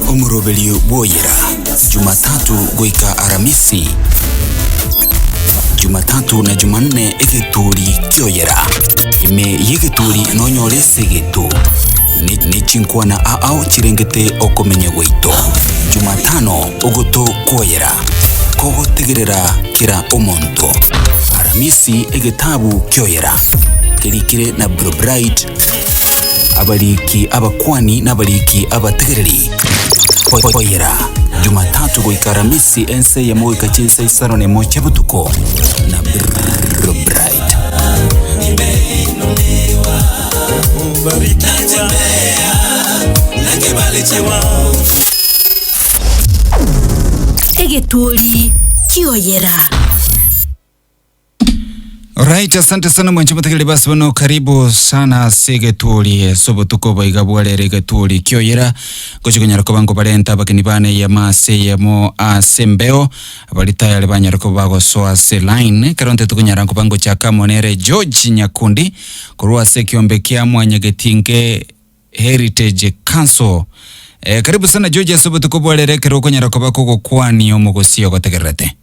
Omurobelio Boyera Jumatatu goika Aramisi, Jumatatu na Jumanne eketuri kyoyera ime yegeturi nonyore segetu ni chinkwana au chirengete okomenye goito. Jumatano ogoto koyera kogo tegerera kira omonto. Aramisi egetabu kyoyera kirikire na Bright abaliki abakwani n'abaliki abategereri koyera. Jumatatu goika Aramisi ense ya moika chinsa isano ne moche butuko na Bright Egeturi kioyera. Alright, asante sana mwanchi matakili basi wano karibu sana segeturi sobo tuko baigabwale regeturi kioyera kochi kunyarako bango balenta bakinibane ya maase ya mo asembeo abalita ya libanyarako bago soa se line karonte tukunyaranko bango chaka monere George Nyakundi kurua se kiombekia mwanyagetinge Heritage Council. Karibu sana George sobo tuko bwale rekero kunyarako bako kukwani omogosio kotegerete.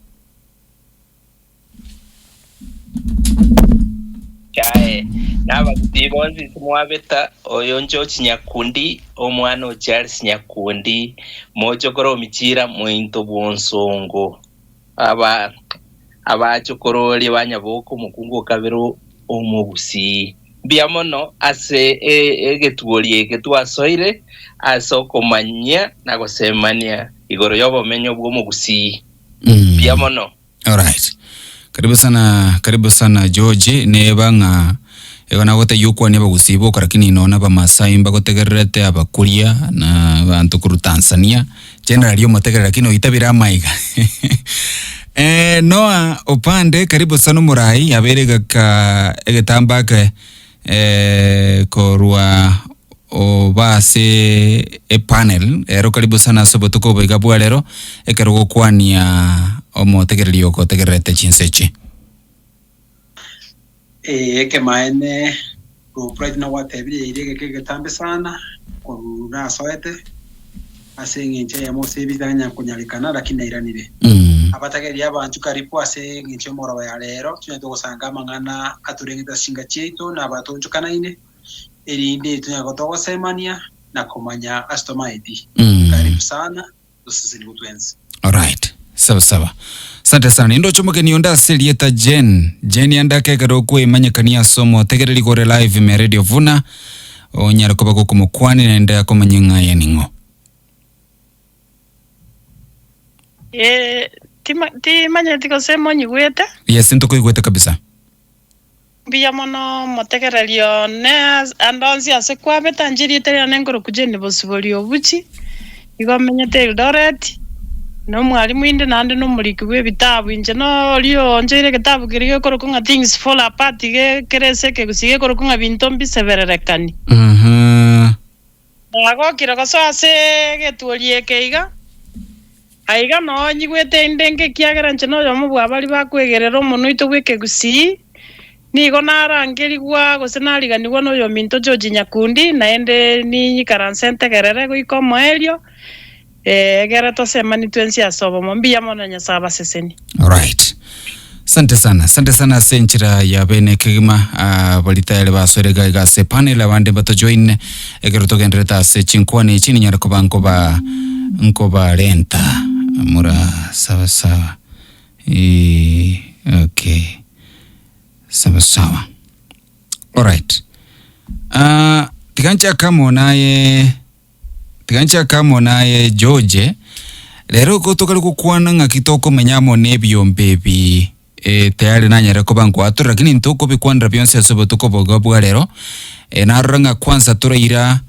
Chae n'abagibonzi mwabeta oyonjo Nyakundi omwana Charles Nyakundi mojokoro michira mwinto bonsongo abachokoroli banyaboko mukungu kabero omugusii biamono ase egetuoli egetwasoire asokomanya nagosemania igoro yobomenyo bwo mugusii biamono. Alright. Karibu sana George nebanga egana gote yukwa neba gusibo karakini nona ba Masai mbagotegerete abakuria na bantu kuru Tanzania general yo motegerera kino itabira maiga. Noa opande karibu sana murai aberega ka egetambaka korwa obase panel ero karibu sana sobotuko bigabwalero ekero kwania omotegereri yoko tegerete chinsechi eke maene Bright na watebire irege kegetambe sana korura soete asengenche ya mose bidanya kunyalikana lakini iranire abategeri abantu karipu asengenche moro ya lero tuneto gusanga mangana aturengita shinga chito na batonjukana ine erinde tunyagotogo semania na komanya astomaiti karibu sana usizili utwenzi. Alright, sawa asante sana ndo chomoke nionda selieta Jen yandake karoko imanyakania somo tegereri gore live me radio vuna onyara kobako kumukwani na ndaya komanyenga ya ningo ti manyatiko semo nyigweta. Yes, ntoko igweta kabisa Bia mono motegererio ne andonzi ase kwabeta njiri tere nengoro kujeni bosiboli obuchi igamenyete Eldoret no mwalimu inde nande no muliki bwe bitabu inje no lio njire kitabu kiriyo korokunga things fall apart kerese ke gusige korokunga binto mbisebererekani nago kiroko so ase getuolie keiga aiga no nyigwete indenge kiagera nje no yomo bwa bali bakwegerera omono ito gweke Gusii nigo narangerigwa gosenariganirwa no yo minto George Nyakundi naende ni nyikaransente gerere goiko moelio gera tosemani twensi asobo mombia mona nyasaba seseni. Alright. Sante sana senchira ya bene kigima balita ele basorega ga se panel abande bato join egero to genreta se chinkwani chini nyara kobanko ba nkoba renta mura sawa okay sawa. Alright. Tigancha kamo naye George lero ko tokali kukwana ngakitoko menyamo nebyo mbebi tayari nanyara ko banko atura lakini ntoko bikwandra byonse sobo tukoboga bwalero naranga kwanza turaira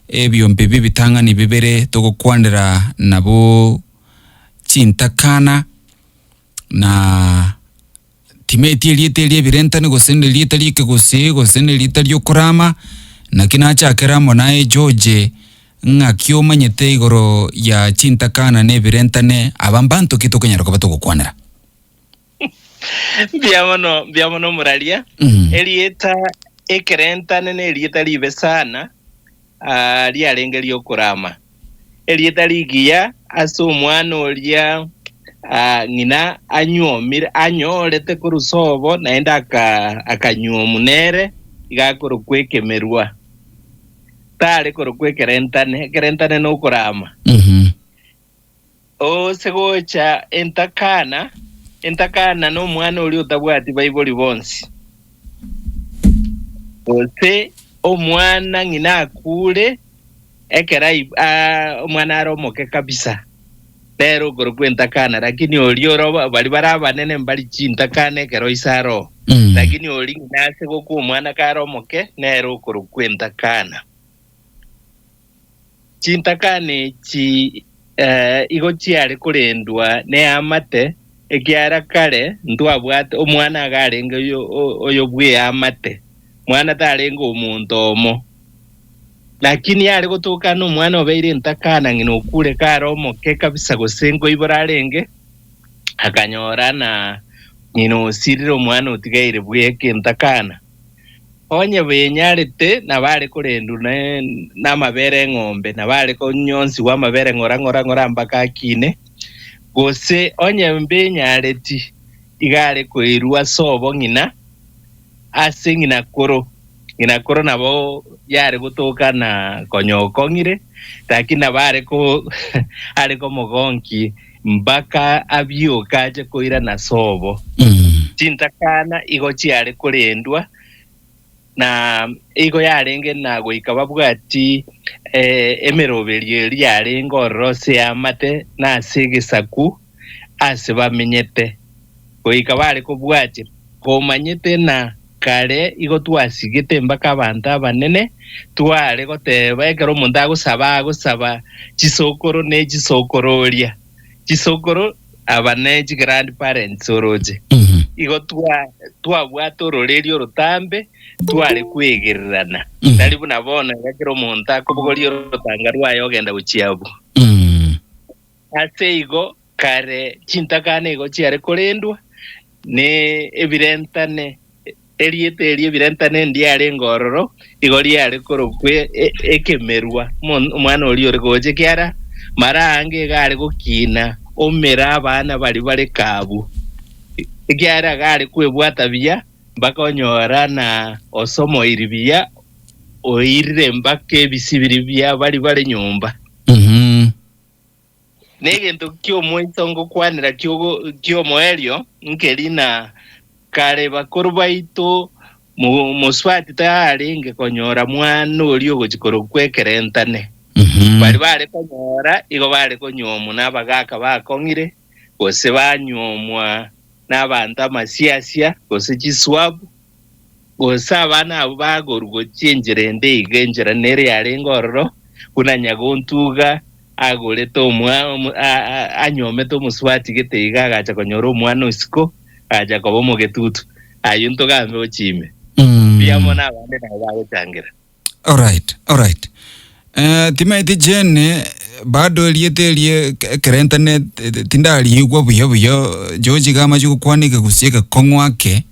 ebyo mbebi bitanga ni bibere toko kwandira nabo Chintakana na timeti elietelie Ebirentane gosende lietali ke Gusii gosende lietali okurama na kinacha keramo naye George ngakyo manyete igoro ya Chintakana ne Ebirentane abambanto kitoko nyarako batoko kwanira biamono muralia elieta Ebirentane n'erieta ribe sana riarenge riokurama erieta rigiya ase omwana oria ng'ina anyorete korusobo naende akanywa omunere igakorokwa ekemerwa tare korokwa ekerentane nokorama ose gocha entakana n'omwana oria otabwati baibori bonsi ose omwana ng'ina akure ekera omwana aromoke kabisa pero korokwa entakana lakini orio bari abanene mbari Chintakana ekero isaro lakini ori nase gokwa omwana karomoke nero korokwa entakana Chintakana echi igo chiare korendwa ne amate ekiara kare ntwabwate omwana agarenge oyo bwe amate mwana tarenge omuntu omo lakini yari gotoka no mwana obeire entakana ng'ina okure karomoke kabisa gosengo iborarenge akanyora na ng'ina osirire omwana otigaire bweke entakana onye benyarete nabare korendu n'amabere ng'ombe nabare konyonsi w'amabere ng'ora mpaka akine gose onye mbenyareti igare koirwa sobo ng'ina ase ng'ina koro nabo yare gotoka na konyokong'ire lakini nabare ko areko mogonki mpaka abioka aje koira na sobo Chintakana igo chiare korendwa na igo yarenge na goika babwati emeroberie yarenge orose amate na segesaku ase bamenyete goika bare kobwati komanyete na kare igo twasigete mpaka abantu abanene tware goteba ekero omonto agosaba chisokoro nechisokororia chisokoro abane grandparents oroje igo twabwata ororeri orotambe tware kwegererana nari buna bona ekero omonto akobogoria orotanga rwaye ogenda gochiabu ase igo kare Chintakana igo chiare korendwa ne ebirentane erieta ebirentane ndiare ngororo igo riare korokwe ekemerwa omwana oria ore goche kiara marange gare gokina omera abana bari bare kabu kiara gare kwebwata biya mpaka onyora na osomo iribiya oirire mpaka ebisibiri bya bari nyumba negento kiomoito ngokwanira kiomoerio nkerina kare bakuru baito muswati tarenge konyora mwana orio gochikoro kwekerentane bari bare konyora igo bare konyomu n'abagaka bakong'ire gose banyomwa n'abantu amasiasia gose chiswabu gose abana abo bagorwa chenjerende igenjera nere yarenga ororo kuna nyagontuga agorete anyomete omuswati geteiga agacha konyora omwana osiko aja kobo mogetutu ayunto gambe ochime biamo na bande na bagochangira. All right timaiti jene bado liete kerentane tindali igwa buyo George gama juko kwanika kusieka kongwake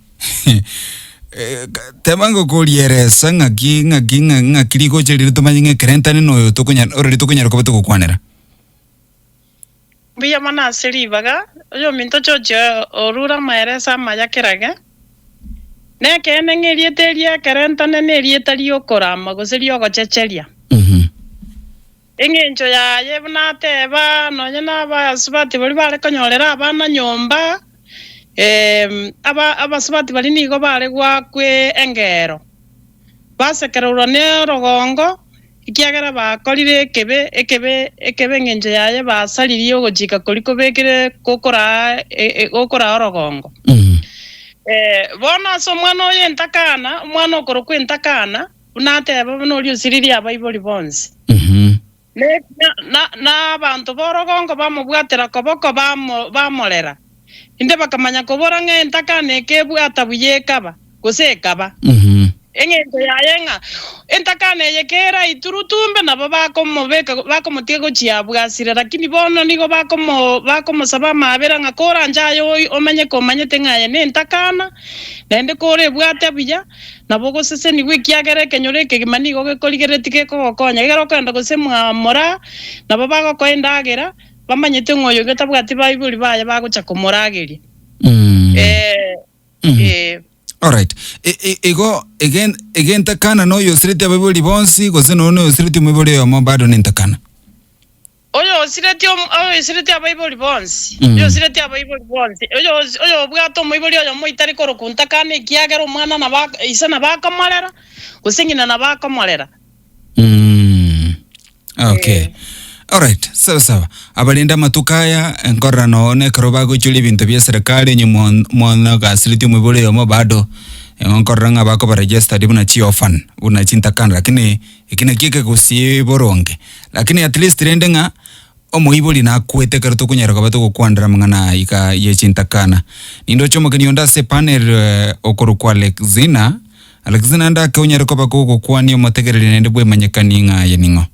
temango kolieresa ngaki ko chiri tumanyinge kerentane no tokonya oriri tokonya ko batoko kwanera biya mana seri baga yo minto chocho orura maeresa mayakerage ne kene ngeriete kerentane ne rieta riokorama goserio gochecheria engencho ya yebna teba nonye n'abasubati bari bare konyorera abana nyomba abasubati bari nigo bare gwakwe engero basekerura ne rogongo ikiagera bakorire ekebe ngencho yaye basaririe ogochika koriko bekire kokora rogongo bona so mwana oyo entakana mwana okorokwa entakana unateba bono orio siriria abaibori bonsi na abantu borogongo bamubwatera koboko bamorera inde bakamanya kobora ng'entakana ekebwata buyekaba gose ekaba engento yayenga entakana yekera iturutumbe nabo bakomotia gochiabwasire lakini bono nigo bakomosaba mabera ngakora njayo omenye komanyete ngaye nentakana nende kore bwate buya nabo gosese ni gwikiagere kenyore kegimani go gekorigeretike kogokonya gero kwenda gosemwa mora nabo bagokoendagera bamanyete ngoyo getabwati baibuli baya bagocha komorageri Alright. Ego again takana no yosirete abibuli bonsi gose no yosirete mubuli yo bado nentakana. Oyo sirete abibuli bonsi. Yo sirete abibuli bonsi. Oyo bwato mubuli yo moitari koro kuntakana ikiagero mwana na isa na bakamolera gusingina na bakamolera. Okay. Alright, sawa. Abalinda matukaya enkora noone karoba guchuli bintu bya serikali nyi mwana gasiriti mubule yomo bado enkora nga bako ba registered buna chi orphan buna Chintakana lakini ikina kike Gusii boronge lakini at least rende nga omuibuli na kwete karuto kunyara kabato kukwandra mangana ika ye Chintakana nindo chomo kinionda se panel okuru kwa Alexina nda kunyara kabako kukwani omotegerere nende bwe manyekani nga yeningo.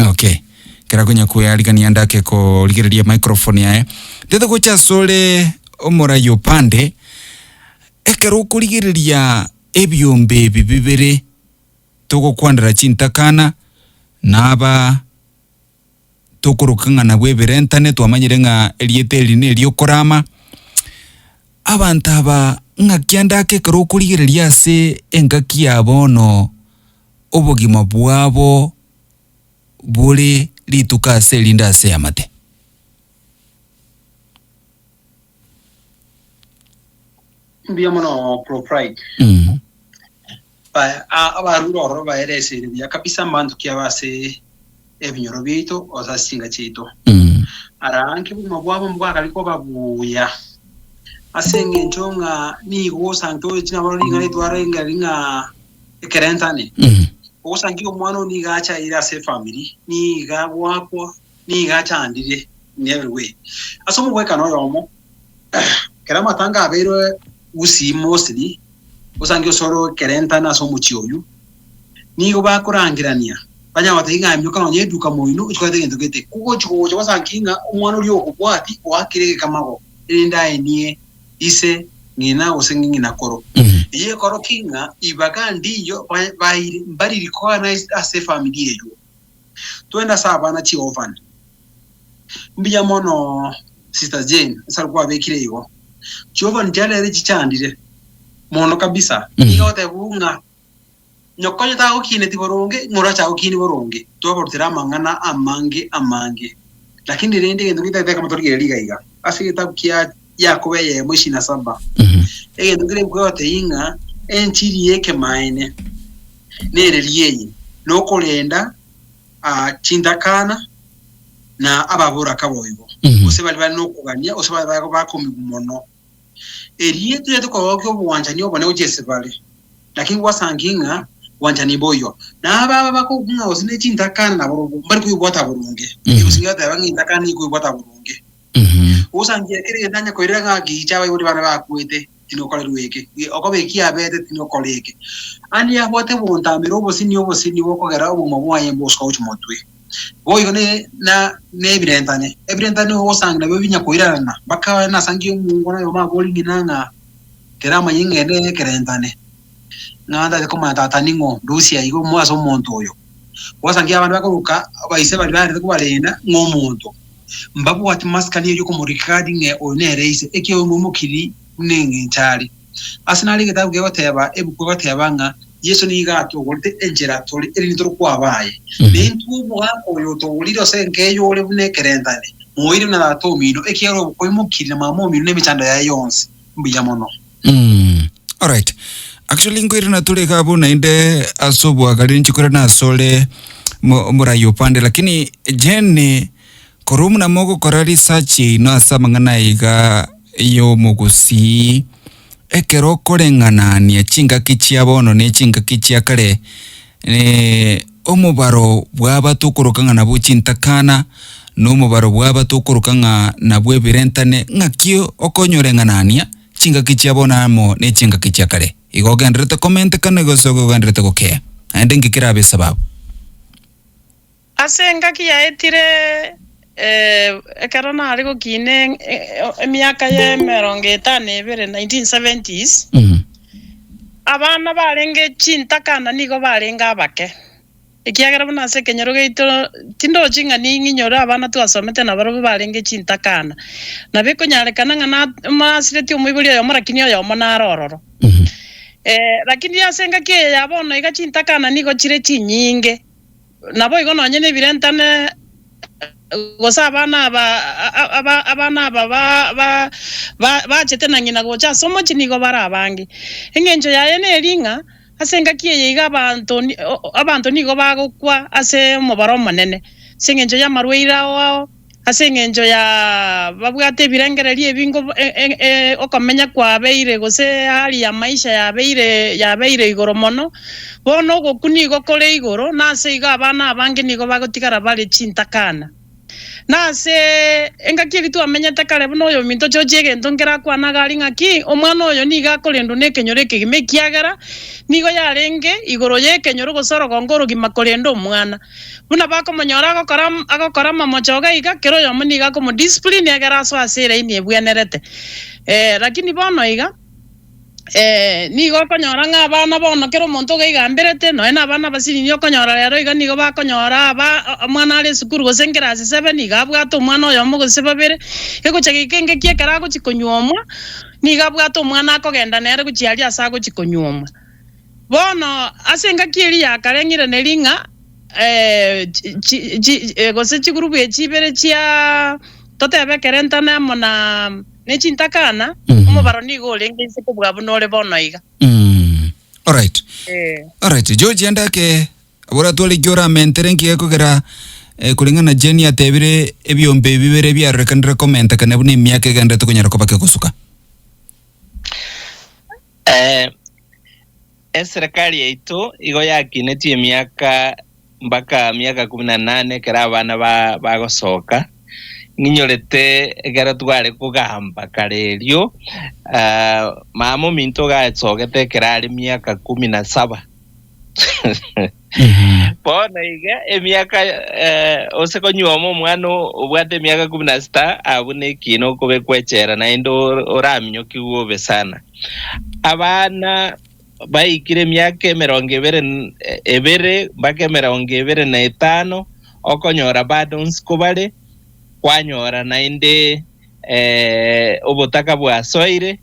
Okay. Kera kunya kuyalikania ndake ko ligereria microphone yae. Tete kucha sole omora yopande. Ekero kuligereria ebyombe bibere toko kwandara Chintakana naba tokurukanga na Ebirentane twamanyirenga eliete line lyokorama. Abantu aba ngakyandake kero kuligereria se engaki abono obogima bwabo bule lituka selinda se amate. Mbiamono pro pride. Abaruro baerese ya kabisa mantu kia base ebinyoro bito ozasinga chito. Aranke mabwabo mbwaka liko babuya. Asenge nchonga ni gosanto china baringa litwarenga ringa Ebirentane. Osangiyo mwana ni gacha ira se family ni ga wako ni gacha andire in every way. Asomo weka no yomo. Kera matanga abero Gusii mostly. Osangiyo soro Ebirentane asomo chioyu. Ni go bakurangirania. Banya watahinga amyoka no nyeduka moino ikwate gento gete. Kuko chiko wasanginga umwana uri okubwati wakirege kamago. Erinda enie ise ngina osengingi na koro. Iye koro kinga ibagandi yo bari rikwana ase family yeyo. Tuenda saba na chi orphan. Mbiya mono Sister Jane salikuwa bekire yo. Chi orphan jale re chichandire. Mono kabisa. Iyo te bunga. Nyokonyo ta okine tiboronge, ngora cha okine boronge. Tuwaportira mangana amange. Lakini rende ngendo kita kama torige liga iga. Asi kitabu kia Yakobe ye mwishi na saba. Ndugire bwote inga enchiri yeke maene. Nere liye. Noko lenda Chintakana na ababura kaboibo. Osebali bali nokugania, osebali bali bakomi gumono. Eriye tuye tukoko buwanjani obone ujesebali. Lakini wasanginga wanjani boyo. Na aba bakunga osine Chintakana na borongo. Bali kuyibota boronge. Usinga tabangi Chintakana kuyibota boronge. Usangiye kire ndanya ko iranga gicha bayi bana bakwete tinokole ruweke okobe kiabete tinokoleke ani ya bote bontamiro obosini bokogera obumobwaye mboska uchumotwe boyo na Ebirentane osanga nabo binya ko irana baka na sangiye mungu na yo magoli nginanga kera manyinge ne Ebirentane nanda ko mata ningo Rusia igo mwaso monto oyo wasangiye abantu bakoruka bayise bali bari ko balenda ngomuntu mbabu wati maskani yuko mu recording onereise ekiyo numukiri nenge ntali asinali getabu gebateba ebuko batebanga Yesu ni gato wolte enjera toli erindro kwabaye nentu bwako yo to uliro senke yo ole bune Ebirentane moiri na dato mino ekiyo ko imukiri mamo mino nemicanda ya yonse mbiya mono. Alright, actually ngwiri na tule kabu na inde asobu agalinchi kore na sole mura yopande lakini jene korumu na mogo korari sachi no asamangana iga iyo Gusii ekero korengana ni chinga kichia bono ne chinga kichia kare omubaro bwaba tukurukanga na Chintakana n'omubaro bwaba tukuruka ng'a nabwo ebirentane ng'akio okonyore ng'anania chingaki chiabonamo ne chingaki chiakare igo genderete comment kana gosogo genderete gokea ande ngikira be sababu ase ngaki yaetire ekarana ari gokine emiaka ya 1970s abana barenge Chintakana nigo barenga abake ikiagera buna se kenyoro geito tindo chinga ni nginyora abana twasomete na baro barenge Chintakana na biko nyarekana ngana masireti omwibuli yo marakini yo monarororo lakini asenga ke yabona iga Chintakana nigo chire chinyinge nabo igo nonye ne Ebirentane gosa abana bachete na ngina gocha somo chinigo barabangi engenjo yaye ne ringa asenga kiye iga abantu nigo bagokwa ase mubaro manene sengenjo ya marweira wao asengenjo ya babwate birengereri ebingo okomenya kwa beire gose hali ya maisha ya beire igoro mono bono gokunigo kore igoro nase iga abana abange nigo bagotigara bali Chintakana nase engaki tu amenyete kare buno oyo minto chochege ntongera kwa nagari ngaki omwana oyo niga korendo ne kenyore kegime kiagara nigo yarenge igoro ye kenyoro gosoro gongoro gimakorendo omwana buna bako monyora agokora mamochoga iga kero yo muniga ko discipline agara so asere ini ebwenerete lakini bono iga nigo konyora ng'abana bono kero omonto gaigamberete noe na abana basiri nio konyora rero iga nigo bakonyora omwana ari esukuru gose nkerasi 7 iga abwate omwana oyo omogose babere egochaka ikenge kiekera gochikonyuomwa niga abwate omwana akogenda nere gochiaria ase agochikonyuomwa bono ase engaki eri yakareng'ire neri ng'a gose chigurupu echibere chia totebe Ebirentane amo na ne Chintakana omobaro nigo orenge ase kobwa bunore bono iga alright alright George andake abora tole gyora mentere ngiye kugera kulingana Jenny atebire ebyombe bibere byarekanira comment kana buni myaka ganda tukonyara kobake kusuka serikali yetu igo yakinetie miaka mpaka miaka 18 kera abana bagosoka nginyorete egera tware kugamba karerio mamo minto gatsogete kerari miaka 17 bona iga emiaka osekonyuomo mwana obwate miaka 16 abune kino kobe kwechera na indo oraminyo kiwobe sana abana baikire miaka 22 mpaka 25 okonyora badons kubale kwanyora nainde obotaka bwasoire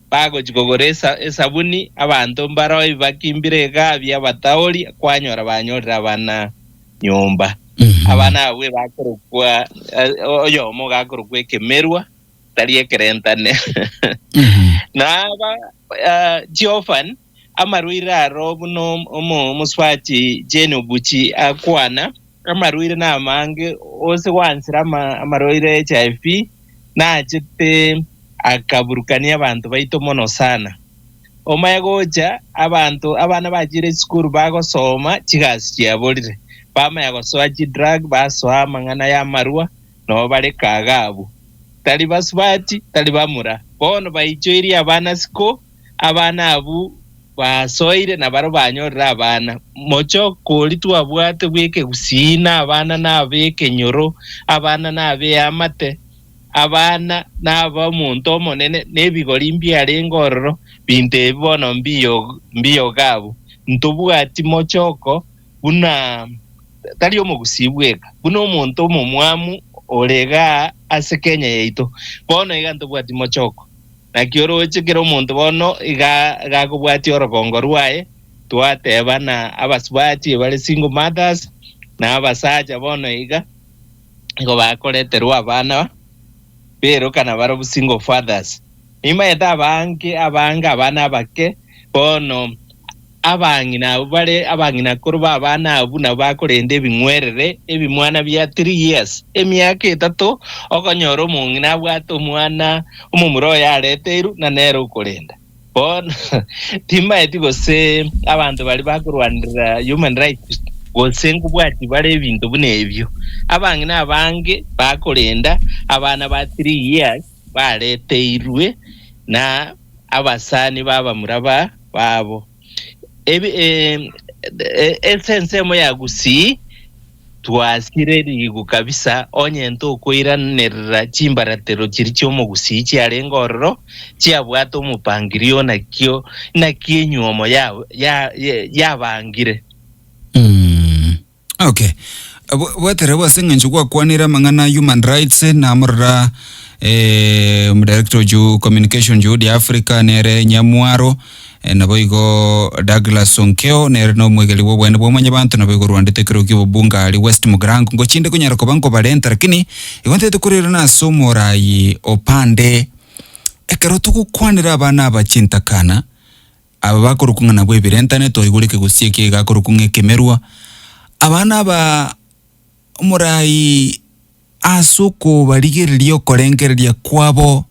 bagochigogoresa esabuni abantu mbaroi bakimbire gabi abataoli kwanyora banyorera abana nyumba abana abwe bakorokwa oyo mo gakorokwa kemerwa tali Ebirentane na Giofan amarwira robuno muswati jeno buchi akwana amarwire na mange ose wansira amarwire HIV na chite akaburukania abantu baito mono sana omayagoja abantu abana bagire school bagosoma chigasi yabolire bamayagosoa drug basoa mangana ya marwa no bale kagabu tali baswati tali bamura bono baichoiri abana siko abana abu basoire na baro banyorera abana mocho koli twabwate bweke Gusii abana nabeke nyoro abana nabe amate abana naba muntu omonene nebigori mbiare ngororo binte bono mbiyo gabo ntubwati mochoko buna tali omo Gusii bweka buna omuntu omomwamu orega ase Kenya yeito bono iga ntubwati mochoko na kioro chikero omuntu bono iga kubwati orogongo rwaye twateba na abaswati bali single mothers na abasaja bono iga igo bakoreterwa abana pero kana baro single fathers ima eta abanga abana bake bono abangina bale abangina kuruba abana abuna bakorende bimwerere ebimwana bya 3 years emyaka 3 okonyoro mungina bwato mwana umumuro yareteru na nero ukorenda bono tima etigo se abantu bali bakurwanira human rights gosengu bwati bare ebintu bune ebyo abange nabange bakorenda abana ba 3 years bareteirwe na abasani baba muraba babo essence ya Gusii twasire rigu kabisa onye ntoko iranerera chimbaratero kiri cyo mu Gusii cyarengororo cyabwato mupangirio nakyo nakinyuomo yabangire. Okay. Wetere wasenga njukwa kwanira mangana human rights na amurra director ju communication ju di Africa nere Nyamwaro na boigo Douglas Onkeo nere no mwegeli wo bwene bwo manya bantu na boigo Rwanda tekero kibo bunga ali West Mugrango ngo chinde kunyara ko banko balenta lakini igonte tukurira na somorai opande ekero tukukwanira abana aba Chintakana aba bakorukunga na bwe Ebirentane to igulike Gusii ke gakorukunga kemerwa abana ba murai asuko baligererio korengereria kwabo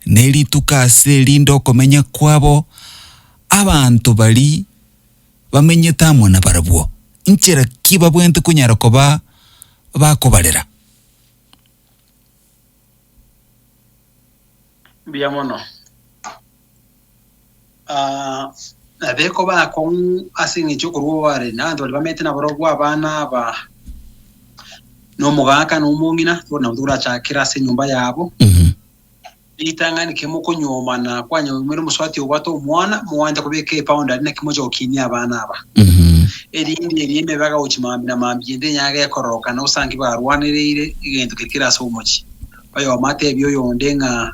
neli tukase lindo komenya kwabo abantu bali bamenye tamwe na barabwo inchera kiba bwente kunyara koba bakobalera biamono abeko ba kon asingi chukuru ware na ndo bamete na barogwa abana ba no mugaka no mungina na ndura chakira se nyumba yabo itangani kemuko nyoma na kwanya mwere muswati obato mwana muwanja kubeke pound ari na kimoja okini abana aba erinde baga uchimambi na mambi inde nyaga yakoroka na usangi barwanirire igento kirikira so muchi ayo mate byo yondenga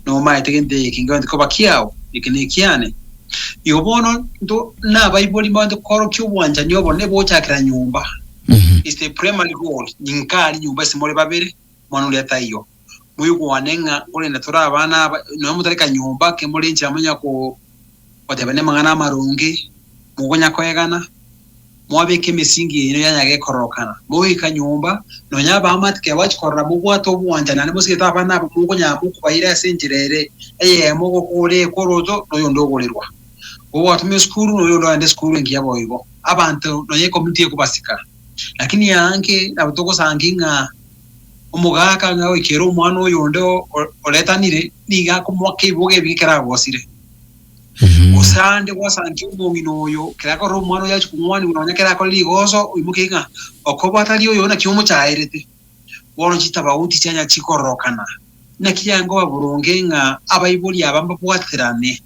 no maite gende kingondi ko bakiao ikinikiane yobono ndo na baiboli mande koro kyubwanja nyobo nebo chakira nyumba is the primary goal ninkali nyumba simole babere mwana uli atayo muyugo wanenga ule natura abana no mutarika nyumba ke muri nchi amanya ko watebane mangana marungi mugonya koyegana mwabeke misingi ino yanyage korokana muhika nyumba no nyaba amatike wachikorra mubwato bwanja nane musigeta abana mugonya mukubayira senjirere mugo kore korozo no yondogolerwa obwatume skuru no yondo ande skuru ngiyabo ibo abantu no ye community kubasika lakini yange abutoko sanginga umugaka ngawe kero umwana oyondo oletanire niga kumwake boge bikera bosire usande wasanki umumino oyo kirako ro umwana yacu kumwani unonya kirako ligozo uimukinga okoba atali oyo na kiyomo chairete wono chitaba uti cyanya chikorokana nakiyango baburungenga abayibuli abamba bwaterane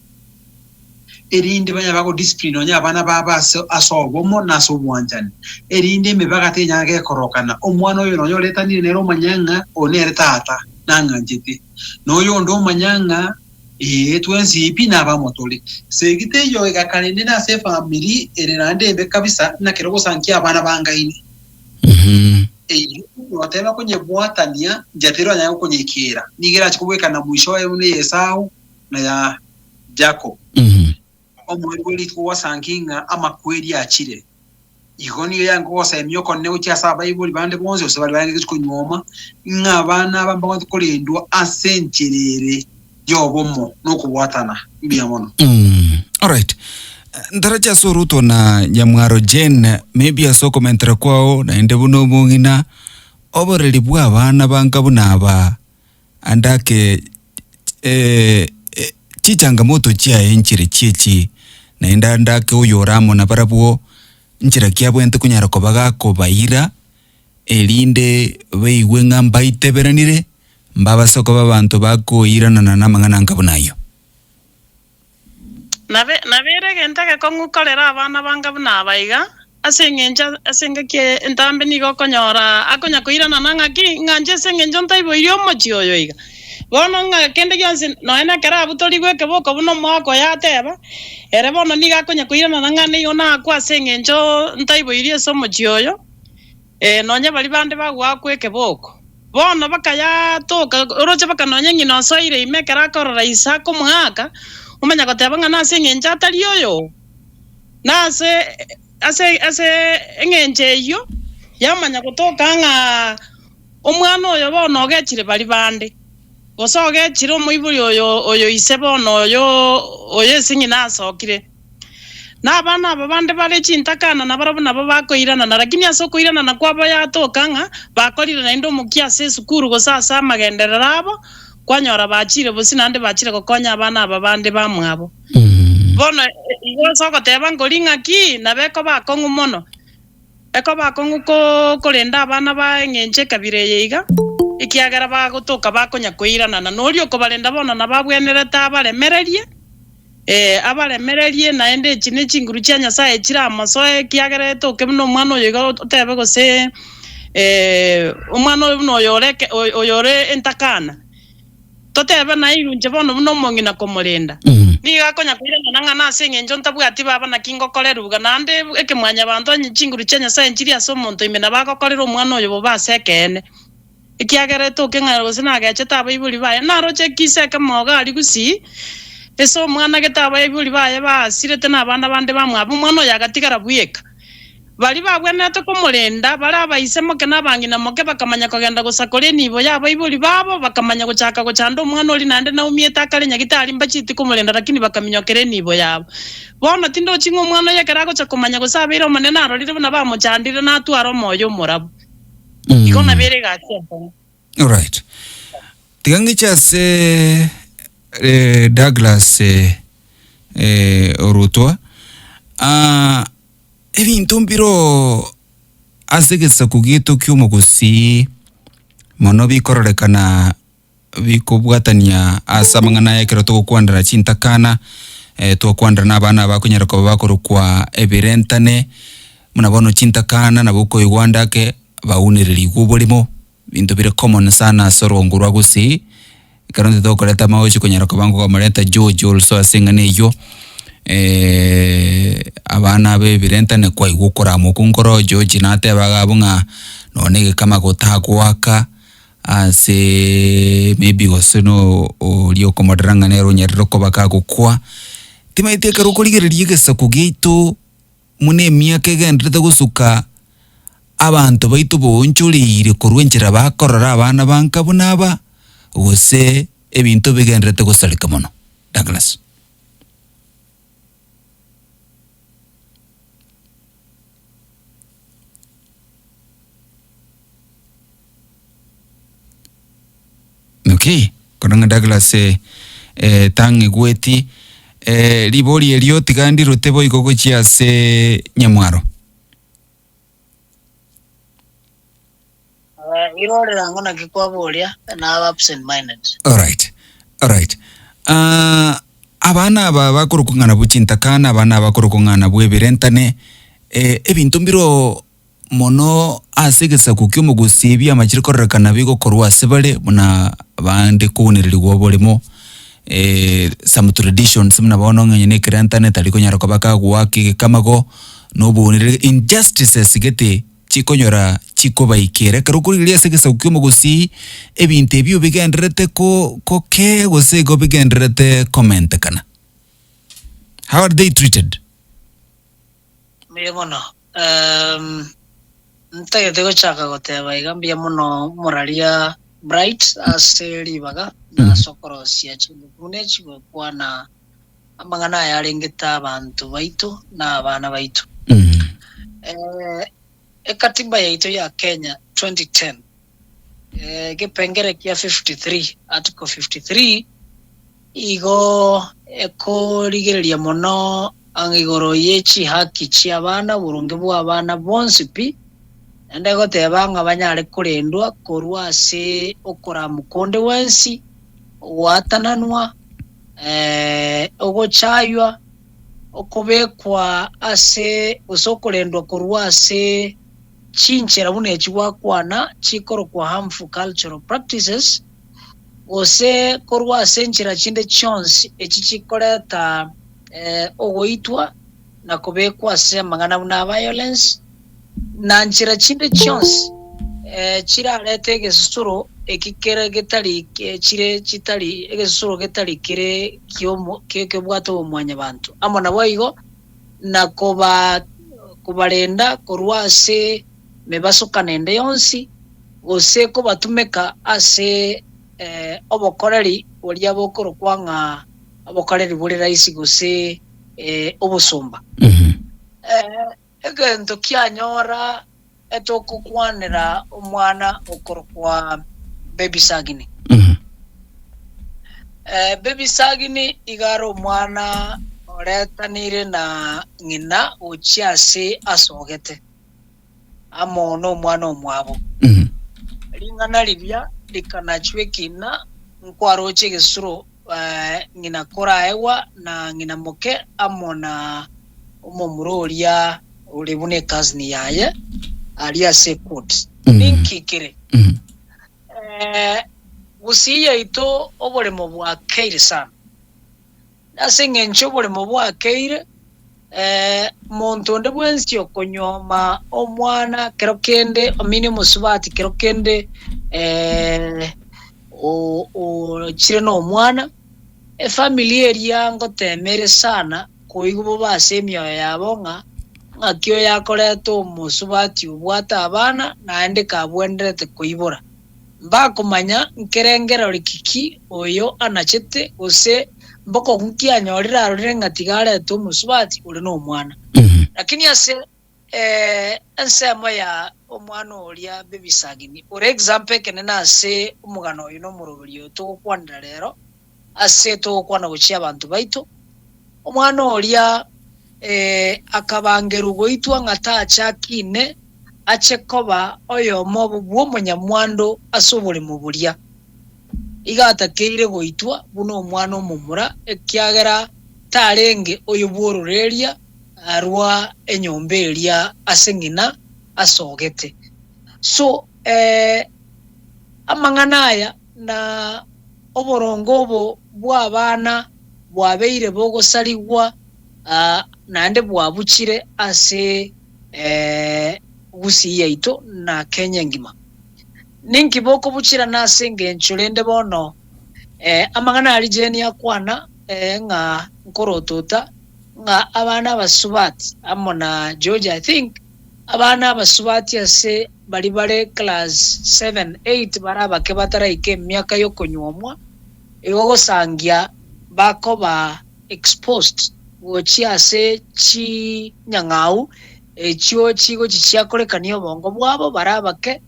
erinde banya bako discipline onya abana baba asobomo naso bwanjani erinde mebaga tenyage korokana omwana oyo nonyo letanire nero manyanga onere tata nanganjete noyo ndo manyanga twenzi ipi na bamotole segite yo gakanene na se family ererande mbe kabisa na kiroko sanki abana bangaini watema kwenye bwatania jatero nyayo kwenye kira nigera chikubweka na mwisho wa yune Esau na ya Jacob omweri kwa sankinga amakweri akire igoni yango wasa emyoko ne ucha saba ibuli bande bonze osabali bange kunyoma ngabana bamba kolendwa asencherere yobomo nokubwatana mbiamono all right ndaraja soruto na Nyamwaro Jen maybe aso komentera kwao na ende buno mungina oboreli bwa abana banga bunaba andake chichangamoto chia enchire chichi na enda ndake uyoramo na barabwo nchira kyabo ente kunyara kobaga kobaira elinde weiwe ngamba iteberanire mbaba soko babantu bakoirana na namangana ngabunayo nabere gentake kongukorera abana banga bunabaiga asenga ke entambe nigo konyora akonya koirana nangaki nganje sengenjo ntaibo irio mochioyo iga bono nga kende yonse no ena kara butori gweke boko buno mwako yateba ere bono niga konya koirana nangane yona kwa sengenjo ntaibo irio somo chioyo nonye bali bande bagwa kweke boko bono bakaya toka oroche bakanonya ngino soire imekera korora isako mwaka umenya koteba ngana sengenja atari yoyo nase ase engenje yo yamanya kutoka nga omwana oyo bono gechire bali bande gosoge chiro muiburi oyo ise bono oyo singi nasokire na bana babande bale Chintakana na barabo nabo bakoirana na lakini asokoirana na kwaba yatokanga bakorire na indo mukia se sukuru go sasa magenderera abo kwanyora bachire bosi nande bachire gokonya abana babande bamwabo bono igo soko teba ngolinga ki na beko bakongu mono eko bakongu ko lenda abana ba ngenche kabire yiga ikiagara bagotoka bakonya koirana na norio ko balenda bono na babwenereta abalemererie abalemererie naende chine chinguru cha Nyasaye chira amasoe kiagere toke muno mwana oyo tebe gose umwana oyo oyore entakana totebe na irunje bono muno mongina komorenda ni gakonya kwirana nanga nasenye njonta bwati baba na kingo koleruga nande ekemwanya bantu chinguru cha Nyasaye chiri asomonto imena bagokorera umwana oyo bobasekene ikiagere toke ngaro gose nagache taba ibuli baye naroche kiseke moga ali Gusii eso mwana getaba ibuli baye basirete na abana bande bamwabo mwana yagatigara buyeka bali babwenete komorenda bara bayisemo kena bangina moke bakamanya kugenda gusakore nibo yabo ibuli babo bakamanya guchaka guchanda umwana oli nande na umieta kale nyagitari mbachiti komorenda lakini bakaminyokere nibo yabo bona tindo chingo mwana yakera gocha komanya gusabira manena arorire na bamuchandire na atwaro moyo murabo ikona bere gacho. All right. Tigangicha se Douglas Orutwa ebintu mbiro asegesa kugito kyumo Gusii mono bikororekana bikubwatania asamangana yakero tukwandara Chintakana tukwandara nabana bakonyera ko bakorukwa Ebirentane munabono Chintakana nabuko Uganda ke bauniriri gubulimo bintu bire common sana sorongurwa Gusii karonde tokoleta maochi konyera ko bango kamareta George also asingane yo abana be Ebirentane kwa igukora mukungoro George nate bagabunga none kama gotakwaka ase maybe gosono olio komodrangana nero nyerro ko bakagukwa timaite karukoligeririe gesa kugito mune miaka gendrete gusuka abantu baitu bonchurire kurwenjera bakorora abana bankabunaba gose ebintu bigendrete gusalika mono. Douglas. Okay, konanga Douglas tangi gweti libori elio tigandi rutebo ikoko chia se Nyamwaro. Irorera ngona kikwabolia na absent minded. All right. Abana bakurukungana buchintakana abana bakurukungana bwe Ebirentane ebintu mbiro mono asegesa kukyumo Gusii bya machiriko rekana bigo korwa sebale muna bande kuniriri gwobolemo some traditions muna baono ngene Ebirentane taliko nyarako bakagwaki kamago nobunire injustices gete chikonyora chiko baikere karukuriria segesa kukyumo Gusii ebintu ebyo bigendrete ko ke gose go bigendrete comment kana. How are they treated? Miyemono ntagete gochaka goteba igambia muno moralia bright aseli baga na sokorosia chimune chigo kwana amangana yarengeta abantu baitu na abana baitu. Katiba yaito ya Kenya 2010 kipengere kia 53 article 53 igo ekorigereria mono angigoro yechi haki chia abana burungi bwa abana bonsi pi ende gotebanga banyare kurendwa korwa ase okora mukonde wensi watananwa ogochaywa okobekwa ase usokorendwa korwa ase chinchera bune chiwakwana chikoro kwa harmful cultural practices ose korwa ase nchira chinde chonsi echichikoreta ogoitwa na kubekwa ase mangana buna violence na nchira chinde chonsi chirarete egesusuro ekikere getari chire chitari egesusuro getari kire kiomo kebwato omwanya bantu amo na boigo na kubarenda korwa ase mebasukana ende yonsi ose ko batumeka ase obokoreri olia bokoro kwanga obokoreri buri raisi gose obusumba egento kianyora etokukwanira omwana okorokwa baby sagini baby sagini igaro omwana oretanire na ngina uchiase asogete amono omwana omwabo lingana libya likanachwekina nkwaroche gesuro ngina koraewa na ngina moke amona umuroria ulibune kazni yaye alia sekut ninkikire Gusii ito oboremo bwa keire sana nasinge nchoboremo bwa keire muntu nde bwensi okonyoma omwana kero kende amine musubati kero kende o chire no omwana family area ngotemere sana koigubo basemyo yabonga ngakyo yakoreto musubati ubwata abana naende kabwenderete koibora mbakumanya nkerengera rikiki oyo anachete ose mboko kunkia nyorira rure ngatigare to musubati uri no mwana lakini ase ensemo ya omwana olia baby sagini for example kenena ase umugano oyo no murubiri to kwandira rero ase to kwana guchi abantu baito omwana olia akabangeru goitwa ngatacha kine achekoba oyo mobu bwo munyamwando asobole muburia igata keire goitwa buno omwana omumura ekyagera tarenge oyo bworureria arwa enyomberia asengina asogete so amanganaya na oborongo obo bwabana bwabeire bogosaliwa nande bwabuchire ase Gusii yaito na Kenya ngima ninki boko buchira nase ngenchulende bono amangana alijeni akwana nga nkorotota nga abana basubati amona George I think abana basubati ase bali bare class 7 8 baraba ke bataraike myaka yo konyomwa egogo sangia bako ba exposed wochi ase chi nyangau ekyo chigo chiakorekaniyo bongo bwabo barabake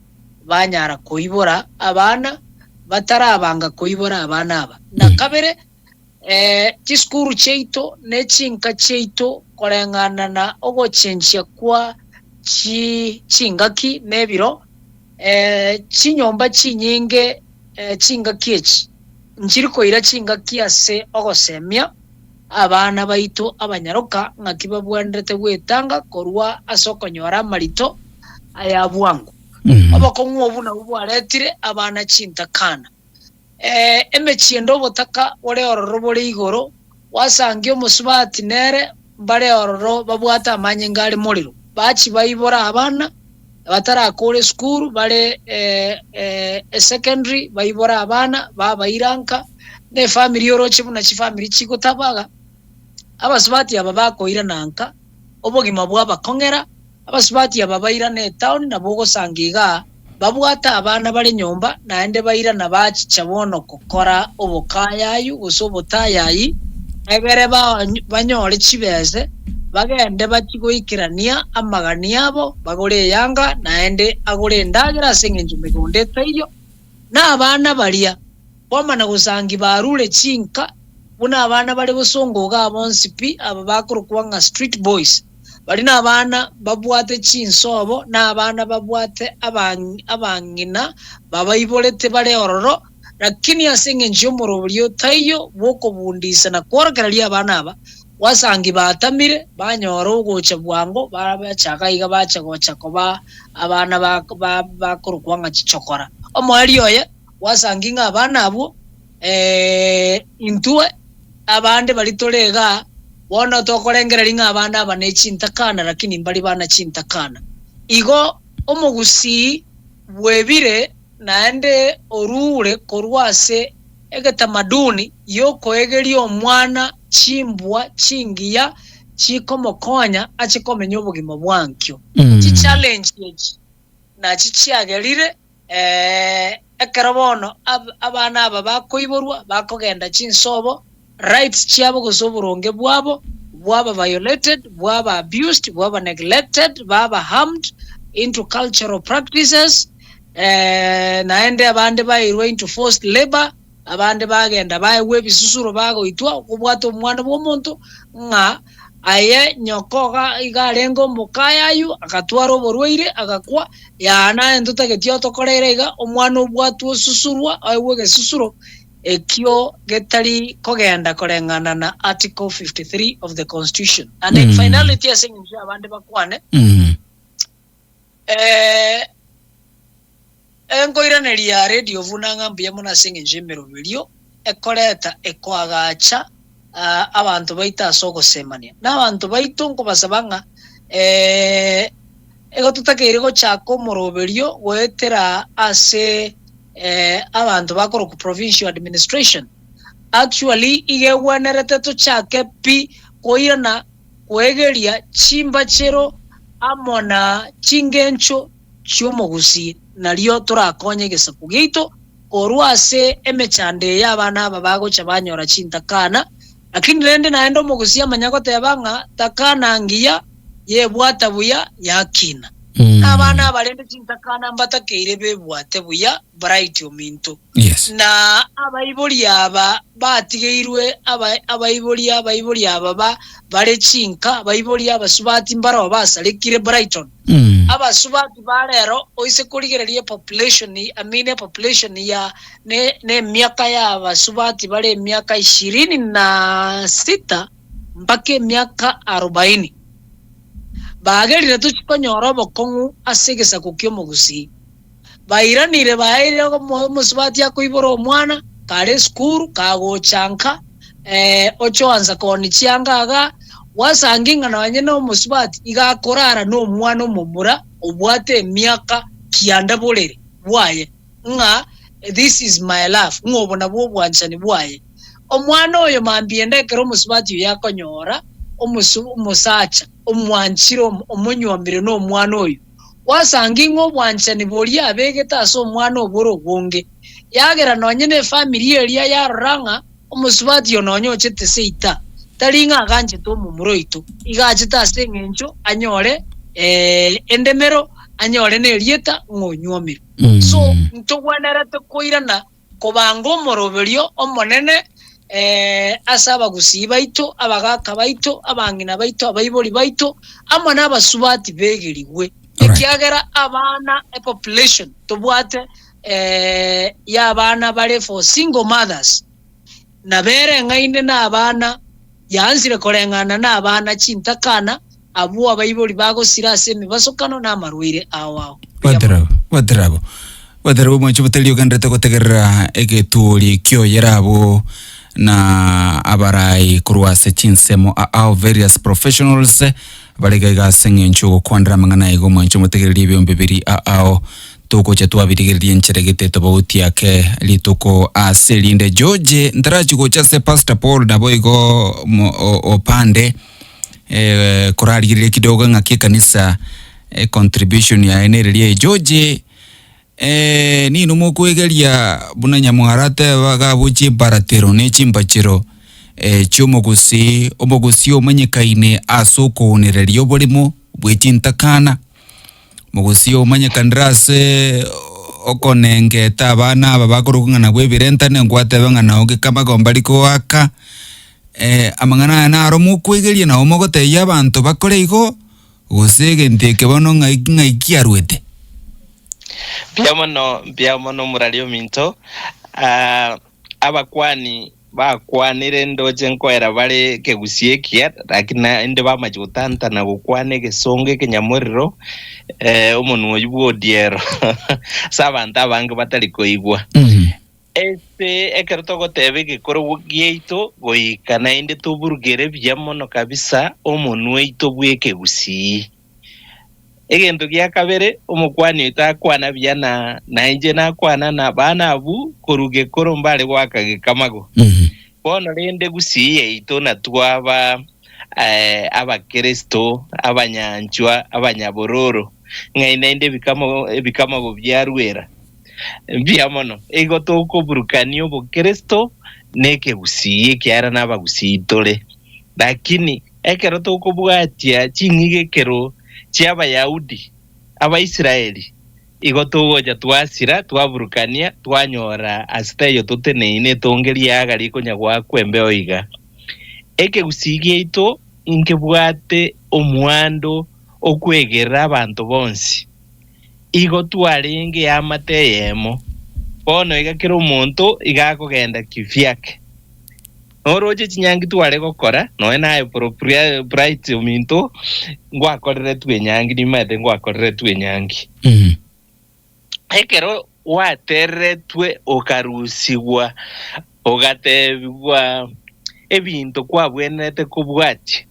banyara koibora abana batarabanga koibora abana aba na kabere chiskuru cheito nechinka cheito korengana na ogochenchia kwa chingaki nebiro chinyomba chinyinge chingaki echi nchiriko ira chingaki ase ogosemia abana baito abanyaroka ngakiba bwendete gwetanga korwa asokonyora marito aya bwangu abakonwo buna bwaretire abana Chintakana emechiendo botaka ore ororo bore igoro wasangio musubati nere bare ororo babwata amanye ngari moriro bachi bayibora abana batara kore school bare secondary bayibora abana babayiranka ne family yoroche buna chi family chikotabaga abasubati aba bakoira nanka obogima bwaba kongera abasubati aba baira ne town na bogo sangiga babwata abana bari nyomba naende baira na bachicha bono kokora obokayayu gusobotayai ebere banyore chibeze bagende bachigoikirania amagani abo bagore yanga naende agore ndagira sengenju migonde tayo na abana baria bomana gusangi barure chinka buna abana bali busongoga abonsipi aba bakuru kwanga street boys bali na abana babwate chinsobo na abana babwate abangina babayibolete bale ororo lakini asenge njomorobyo tayo boko bundisa na kworagaralia abana aba wasangi batamire banyoro gocha bwango barabachakaiga bacha gocha koba abana bakuru kwanga chichokora omwali oye wasangi nga abana abo intue abande balitorega bona tokorengera linga abana abane Chintakana lakini mbali bana Chintakana igo omugusii bwebire naende orure korwase egetamaduni yoko egeri omwana chimbwa chingiya chikomokonya achikomenya obugima bwankyo chi challenge echi na chichiagerire ekarabono abana aba bakoiborwa bakogenda chinsobo rights chiabo gosoboronge bwabo bwaba violated, bwaba abused, bwaba neglected, bwaba harmed into cultural practices, naende abande bairwe into forced labor, abande bagenda baewe bisusuro bagoitwa kubwata omwana bw'omonto nga aye nyokoga igarengo mukayayu akatwara oborwaire agakwa yana entutagetia otokorere iga omwana obwatu osusurwa aewe gesusuro ekio getari kogenda korengana na Article 53 of the Constitution. And in finality, I think abande bakwane enkoiraneria radio vunanga mbia muna singe njemero video ekoreta ekwagacha abantu baita soko semania n'abantu baito ngo basabanga ego tutakeire go chako moroberio goetera ase abantu bakoro ku provincial administration actually igewanerete to chake pi koirana kwegeria chimba chero amona chingencho chiomo Gusii nalio turakonye gesaku gito korwase emechande y'abana babago chabanyora Chintakana lakini rende naendo mu Gusii amanyako tebanga takana ngiya yebwata buya yakina abana barende Chintakana mbatakeire bebwate buya bright ominto na abayiboli aba batigeirwe abayiboli aba bare chinka abayiboli abasubati mbaro basalekire Brighton abasubati barero oise kurigererie population ya ne miaka ya abasubati bare miaka 26 mpaka miaka 40 bagerire tukonyora bokongu asegesa kukyo mu Gusii bairanire baire musubati yakoiboro omwana kare skuru kagochanka ochoanza koni chiangaga wasanginga na wanyene omusubati igakorara no mwana omumura obwate miaka kianda bolere bwaye nga this is my life ngobona bwo bwanchani bwaye omwana oyo mambiende kero omusubati yakonyora umusacha omwanchiro omunyombire no mwana oyo wasanginga obwanchani boli abegeta aso omwana oboro gonge yagera nonyene family eria yaranga omusubati ononyo chete seita talinga ganje to mumuroito igachita asengencho anyore endemero anyore ne rieta ngonyomiro so ntogwanera to koirana kobango moroberio omonene asaba Gusii baito abagaka baito abangina baito abayiboli baito amana abasubati begeriwe ekiagera abana population tobwate ya abana bare for single mothers na bere ngaine na abana yanzire korengana na abana Chintakana abu abayiboli bago sirase mibasokano na marwire awao wadrabo mwacho botelio gandete gotegerera egeturi kyo yerabo na abarai kurwase chinsemo ao various professionals baligaiga sengencho kwandra mangana ego mwacho motegereri byombe biri ao toko chatwa bitigeri ncheregete tobauti yake litoko aselinde George ndarachi go chase Pastor Paul na boigo opande korali kidogo ngaki kanisa contribution ya enerelie George ni numo kwegelia bunanya muharate baga buchi baratero ne chimbachiro chomo Gusii omogusi omanyekaine asoko onererio bolimo bwe Chintakana Gusii omanyekandrase okonenge tabana babakorukana bwe Ebirentane ngwate bangana oge kama gombaliko aka amangana na aromo kwegelia na omogote y'abantu bakore igo Gusii ndeke bono ngaikiarwete Biamono murario minto abakwani bakwanire ndoje nkoera bale ke Gusii kia lakini inde bamajutanta na gukwane gesonge kenyamuriro omuntu oyubwo diero sabanta bange batali koigwa ekerto gotebe gikoro gieito goikana inde tuburugere biamono kabisa omuntu weito bweke Gusii egento gya kabere omukwani itakwana byana nainje nakwana na bana abu koruge korombale gwakage kamago bono rende Gusii eito natwaba abakristo abanyanchwa abanyabororo ngaine bikama bobyarwera byamono ego toko burukanio bokristo neke Gusii kyara naba Gusii tole lakini ekero tukubwatia ching'igekero chia Abayahudi Abaisiraeli igo tugoja twasira twaburukania twanyora asiteyo tuteneine tongeria agari konyagwa kwembe oiga Gusii giaitu inkebwate omwando okwegera abantu bonsi igo twarenge amateyemo bono igakira omonto igakogenda kivyake noroche chinyangi tware gokora noe naye propriety ominto ngwakorere twenyangi nimate ngwakorere twenyangi ekero wateretwe okarusigwa ogatebwa ebinto kwabwenete kubwati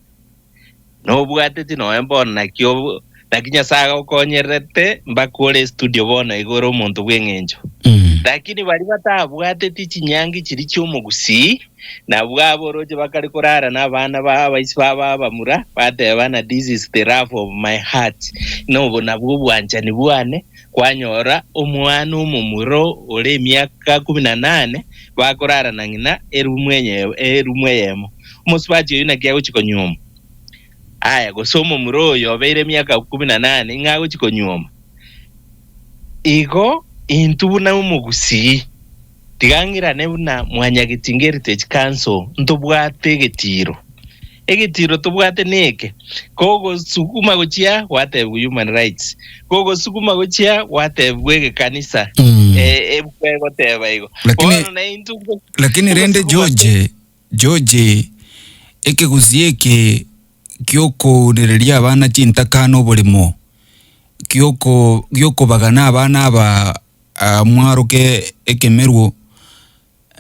nobwateti noe mbona nakio nakinyasaga okonyerete mbakore studio bona igoro omonto bweng'encho lakini bari batabwateti chinyangi chiri Gusii na bwaboroje bakari korara n'abana babaisi babamura batebana this is the love of my heart no nabwo bwanjani bwane kwanyora omwana omumuro ole emyaka 18 bakorara na ngina erumwe yemo umuswaje yuna kyago chikonyuma aya gosoma omuro yo beire emyaka 18 ngago chikonyuma igo intubuna Gusii tigangirane buna mwanyagitingeri tech council ntobwate egitiro tobwate neke kogo sukuma gochia wate human rights kogo sukuma gochia wate bwege kanisa ebwego teba igo lakini rende George Gusii eke kyoko nereria abana Chintakana obolimo kyoko bagana abana aba mwaroke ekemerwo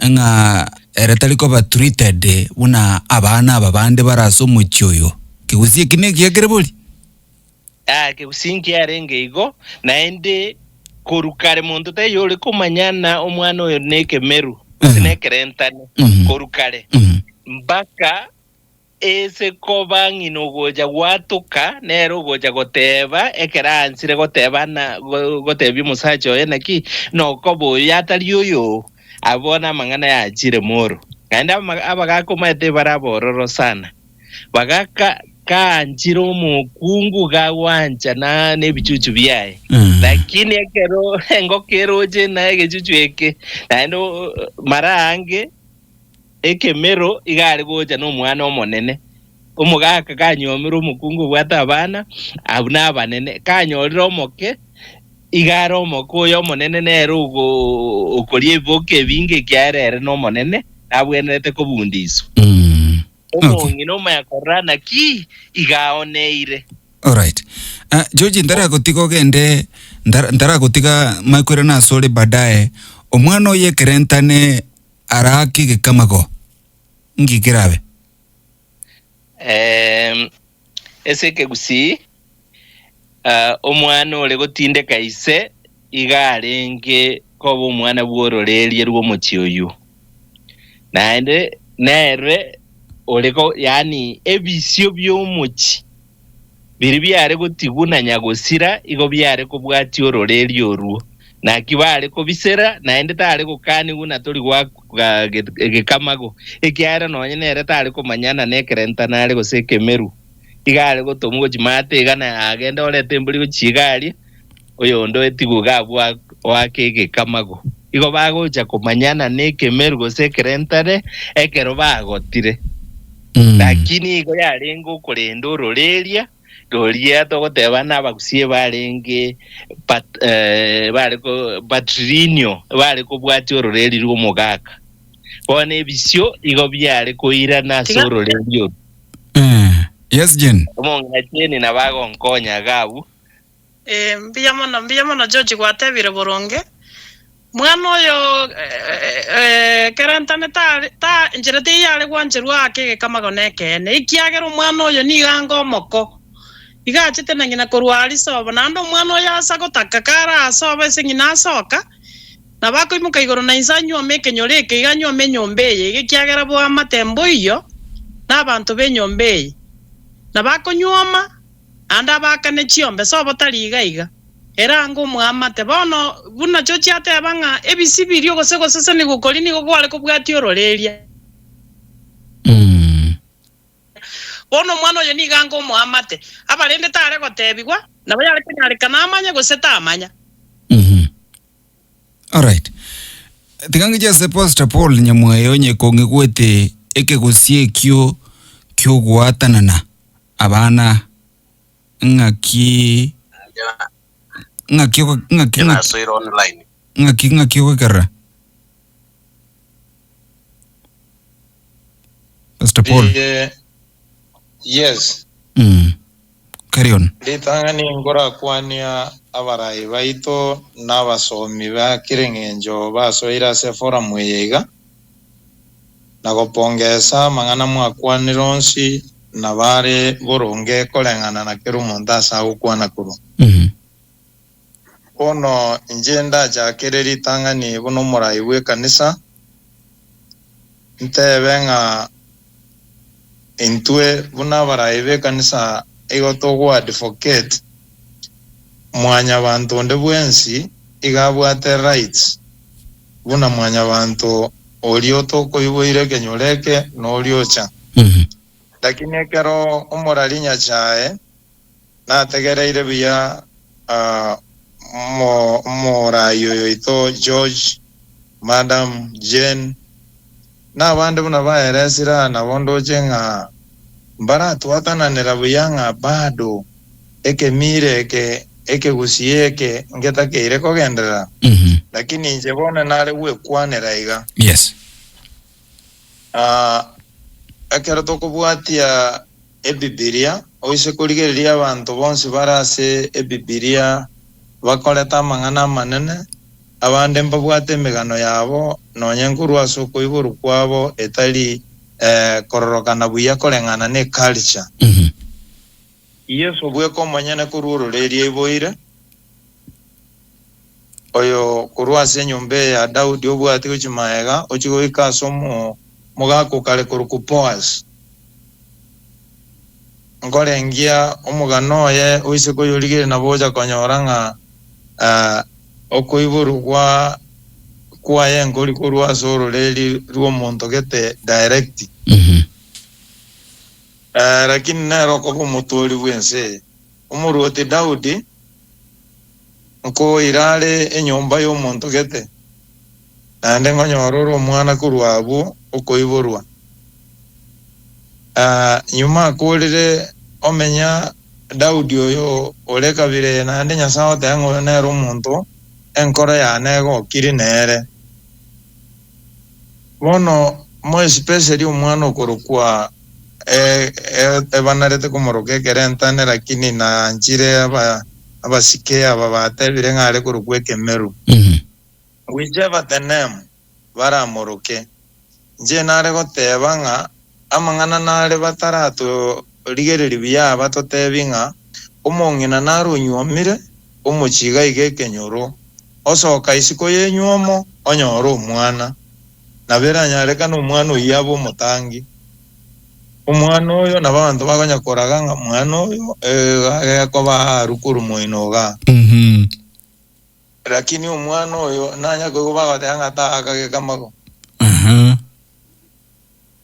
nga erataliko ba treated una abana ababande baraso muchyoyo Gusii kine kyagere boli Gusii kyarenge igo naende korukare muntu tayole kumanyana omwana oyo nekemeru sinekerentane korukare mbaka ese kobangi nogoja watuka nero goja goteba ekeransire goteba na gotebi musacho yenaki no kobo yatali yoyo abona mangana ya jire moro kandi abagako mate barabororo sana bagaka kanjiro mukungu gawanja na nebichuchu byaye lakini ekero ngokeroje na egechuchu eke nando marange ekemero igari goja no mwana omonene omugaka kanyomira omukungu bwata abana abuna abanene kanyorira omoke igara omoko oyo monene nero okorie boke binge kyarere no monene abwenete kobundiso omongi no makorana ki igaoneire. Alright. George ndaragotiga ogende ndaragotiga makwera na sole badaye omwana oye kerentane araki gekamago ngikirabe ese Gusii omwana ole gotinde kaise igarenge kobo omwana bwororerie rwo mukyoyu naende nere oleko yani ebisio byomuki biri byare gotiguna nyagosira igo byare kubwati ororerie orwo na kibare ko bisera naende tare ko kani guna tori gwa gekamago ekyara nonye nere tare ko manyana nekerentana are go sekemeru igare go tomugo jimate gana agenda ole tembuli go chigari oyo ndo etigo gabwa wake gekamago igo bagoja ko manyana nekemeru go sekerentare ekero bagotire lakini igo yarengo korendo roreria doria togoteba n'Abagusii barenge bareko patrinio bareko bwati ororeri rwo mugaka bona ebisio igo byare koira na sororeri oru yes Jen omonga cheni na bago nkonya gabu mbia mono George gwatebire boronge mwana oyo kerentane ta njirete yale gwanjerwa akege kamago nekene ikiagero mwana oyo ni gango moko igachite na ngina korwali soba nando mwana oyo asagotaka kara asoba singina asoka na bako imuka igoro na insanyo meke nyoreke iganyo menyombeye ikiagera bo amatembo iyo n'abantu benyombeye na bako nyoma anda bakane chiombe soba taliga era ngo muamate bono buna chochi ate banga ebisibirio gose sese ni gukolini go kwale ko bwati ororeria ono mwana yo ni gango muhamate abalende tare gotebigwa nabo yare kunyarikana amanya goseta amanya. Alright. Tikangi jase Pastor Paul nyamweyo nyekonge kwete eke Gusii kyo guatanana abana ngaki online ngaki wekara Pastor Paul. Yes. Carry on. Litangani ngora kwania abarai baito n'abasomi ba kirengenjo basoira se forum yega nagopongesa mangana mwakwanironsi nabare boronge kolengana na kirumonda asa ukwana kuru. Ono njenda jakereri tangani buno murai we kanisa ntebenga intwe buna barai we kanisa igotogo advocate mwanya bantu nde bwensi igabwate rights buna mwanya bantu olio toko iboire kenyoreke no oliocha. Lakini ekero umuralinya chae na tegereire biya morayo ito George Madam Jane na bande buna baeresira na bondo chenga mbara tuatananira buyanga bado eke mire eke Gusii eke ngeta keire kogendera. Lakini nje bona nare we kwanera iga. Yes. Akera toko buatia ebibilia oise kurigeria abantu bonse barase ebibilia bakoleta mangana manene abande mbabwate megano yabo nonyenkuru asoko iburu kwabo etali kororokana buya kolengana ne culture. Yesu bweko manyana kururu lerie iboire oyo kurwase nyombe ya Daudi obwati uchimaega ochigo ikasomo mugako kale kurukupoas ngore ngia omugano ye oise ko yoligire naboja konyoranga okoiburu kwa yengoli kurwa soro leli ruo monto gete direct. Lakini nero ko mutori wense umuru ote Daudi nko irale enyomba yo monto gete ande ngonyororo mwana kurwabu okoiborwa nyuma kolire omenya Daudi oyo oleka bire na ande nyasawo tango nero monto enkora ya nego kiri nere mono mo especially umwana okorokwa banarete kumoroke kerentane lakini na njire abasike ababatebire ngare kurukwe kemeru. Whichever the name baramoroke nje nare gotebanga amangana nare batarato rigereri bya batotebinga umongina narunyomire umuchiga igekenyoro osoka isiko yenyuomo onyoro umwana nabera nyareka no umwana uyabo mutangi umwana oyo nabantu bagonya koraganga umwana oyo yakoba rukuru moinoga. Lakini umwana oyo nanya go bagatanga taka kamago.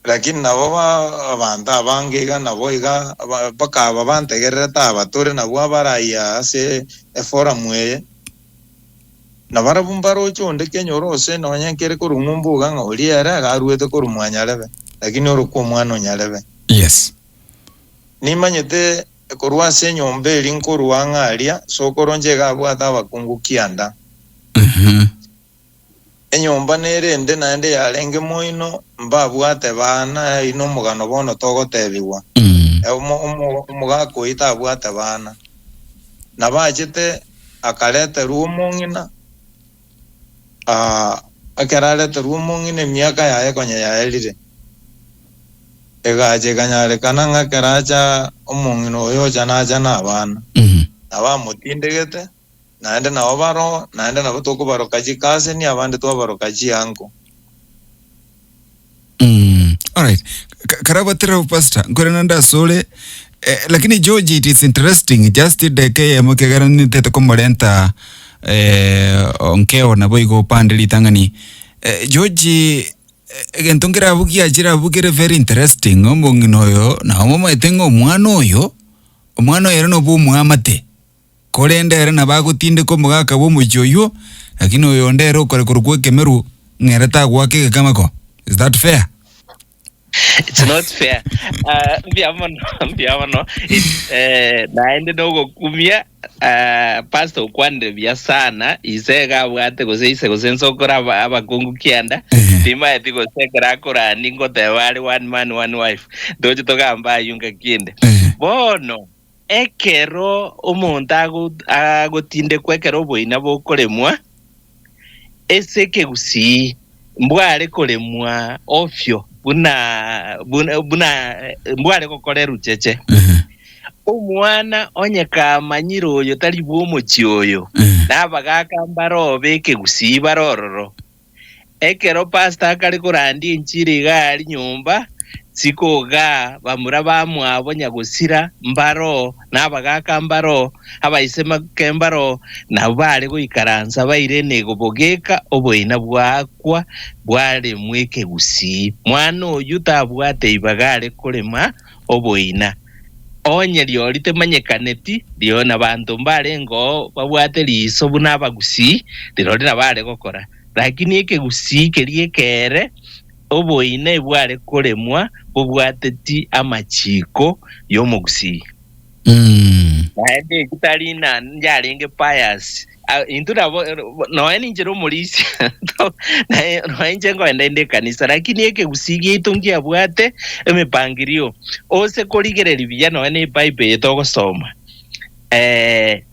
Lakini nabo abantu abangiga nabo iga baka babantegereta abatore nabo abaraya ase forum ye nabara bumbaro chonde kenyorose nonyenkere kurungumbuga ngoliera garuete kurumwanyalebe lakini oruko mwana nyalebe. Yes. Nimanyete kurwase nyombe linkuruanga alia sokoronje gabwata bakungukianda. Enyomba nerende nande yalenge moino mbabwate bana ino mugano bono togotebiwa. Umugako itabwate bana nabachete akalete rumongina akeralete rumongine miaka yae konya yaelire egaje kanyare kananga keracha omongino oyo jana abana abamutindegete naende nabo baro naende nabo tokubaro kaji kase ni abande twabaro kaji yango. Alright. Karabatira pastor ngorenanda sole lakini George, it is interesting just deke mukegana tete komolenta onkeo na boigo pandeli tangani George Gentongira buki ajira bukire very interesting ombonginoyo na omo etengo omwana oyo era no bu muamate korendere na bagutinde ko mugaka bo mujoyo lakini oyo ndero kore kurukwe kemeru ngereta gwake kamako. Is that fair? It's not fair. Mbiamono. Naende dogo kumia pastor kwande bya sana isega bwate goseise gosensokora abakungu kianda tima eti gosekera kora ningo te wali one man one wife dojo togamba yunga kinde bono ekero omuntu agotinde kwekero boina bokoremwa eseke Gusii mbware koremwa ofyo buna mbware kokorera ucheche omwana onyeka manyiro oyo tari bwomochi oyo nabagaka mbaro beke Gusii barororo ekero pastor akari kurandi enchiri gari nyumba sikoga bamura bamwabo nyagusira mbaro nabagaka mbaro abaisema kembaro nabare goikaranza bairene gobogeka oboina bwakwa bware mweke Gusii mwana oyu tabwate ibagare kurema oboina onye liorite manyekaneti liona bantu mbare ngo babwate liso buna Gusii lirorira bare gokora lakini eke Gusii kerie kere oboina ibware kuremwa bubwateti amachiko yo mu Gusii naende kitalina njarenge pious intura no eni njero mulisi no enje ngo ende kanisa lakini eke Gusii gitungia bwate emipangirio ose koligereri biya no eni Bible yetogosoma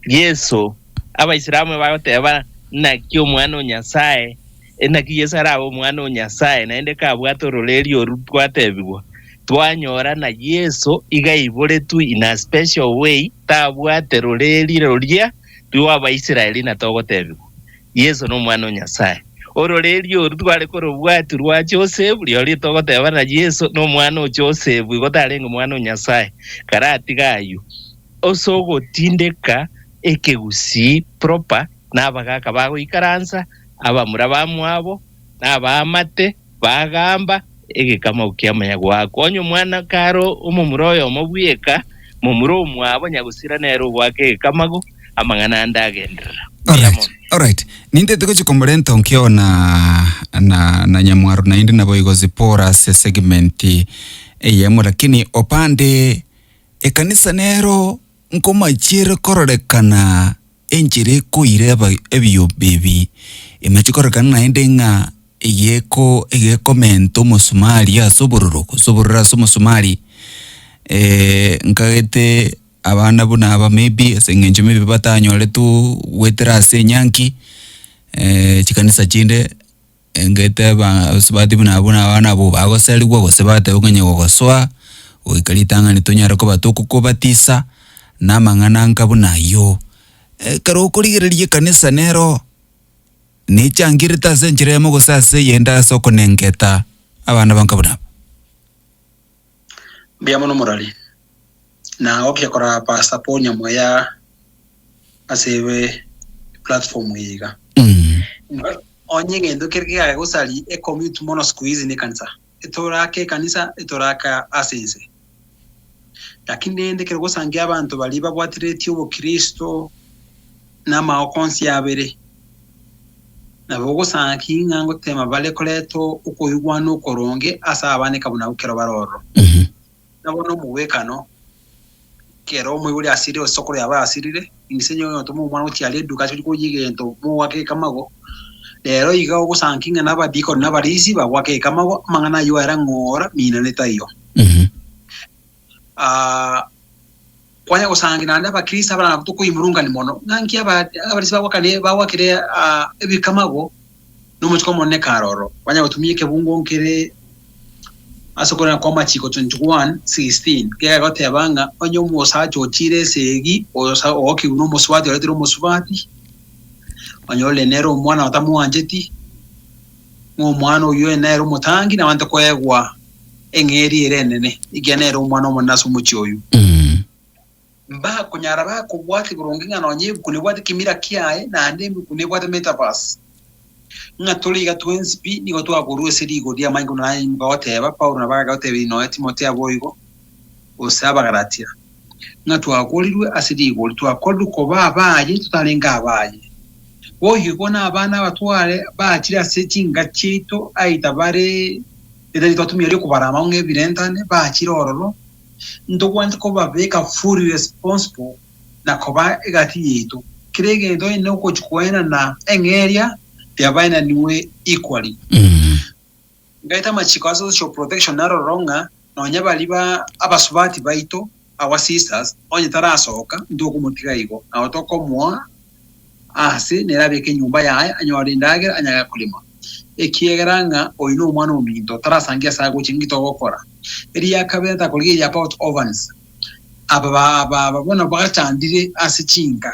Yesu abaisilamu bagoteba na kyo mwana Nyasaye enakiyesara omwana Nyasaye naende kabwato roleri orutwatebwa twanyora na Yesu igaibore tu in a special way tabwate roleri roria tuwa abaisiraeli na togotebwa Yesu no mwana Nyasaye ororeri orutware korobwatu rwa Joseph riori togoteba na Yesu no mwana Joseph gotarenga mwana Nyasaye karati gayu osogotindeka eke Gusii proper nabagaka bagoikaranza abamura bamwabo nabamate bagamba egekama ukiamanya gwako onyo mwana karo umumuroyo omubweka mumuro mwabo nyagusira nero gwake kamago amangana ndagendera. All right. Ninde tuko chikombolenta onkio na nyamwaru na indi nabo igozi pora se segmenti eyemo lakini opande ekanisa nero nkoma chire kororekana enjire kuireba ebyo baby emachikorekana na indi nga egeko mento musumali soborora musumali nkagete abana buna aba maybe sengenje maybe batanyole tu wetrase nyanki chikanisa chinde ngete ba subati buna abana abo bagoseli gwo sebate ukenye gogoswa ukalitanga nitonyara ko batuko ko batisa namangana nkabuna yo karo kurigererie kanisa nero ni changirita senjiremo gosase yenda soko nengeta abana bankabuna biamono morali na okekora pastor ponya moya asebe platform yiga onye ngendo kirkiga gusali e commute mono squeeze ni kanisa etorake kanisa etoraka asense lakini ende kirgo sangia abantu bali babwatireti ubo Kristo na maokonsi yabere na bogo sanki ngango tema bale koleto ukoyugwano koronge asa abane kabuna ukero baroro na bono muwekano kero mwibuli asiri osokoro yaba asirire imisenyo yo tomu mwana uchiale duka cyo kuyigento mu wake kamago lero yiga ogusankinga nabadiko nabarisi bawake kamago mangana yo era ngora mina netayo kwanya gusangira ndaba Kristo abana butuko imurunga ni mono nganki abarisi bawakane bawakire ebikamago n'umuchiko monne karoro kwanya gutumye kebungo nkere asokora kwa machiko 21:16 kaya gote abanga onyo musa chochire segi osa oki uno muswati oletero muswati onyo lenero mwana otamu anjeti ngo mwana uyo enero mutangi na wanta kwegwa engeri erenene igenero mwana omunaso muchoyu mba kunyara ba kubwati burunginga nonye kunebwati kimira kiae na ndembi kunebwati metaverse nga tuliga twenspi ni gotu aguru esiri godia maingo na ngoteba Paulo na baga goteba no Timotheo boigo osaba garatia nga twakolirwe asiri go twakoldu ko babaye tutalenga abaye wohi kona abana batware bakira setinga chito aita bare edari totumire ko barama un Ebirentane bakira ororo ndogwanje ko babeka fully responsible na koba egati yetu kirege ndo ino ko chkwena na engeria ya baina niwe equally ngaita machikazo social protection naro ronga no nyabaliba abasubati baito our sisters onye tarasoka ndo kumutiga igo na otoko mwa ase nerabeke nyumba yaye anyorindager anyaga kulima ekiegeranga oino mwana ominto tarasangia sago chingito gokora eri yakabeta kolge ya about orphans aba bona bakachandire ase chinga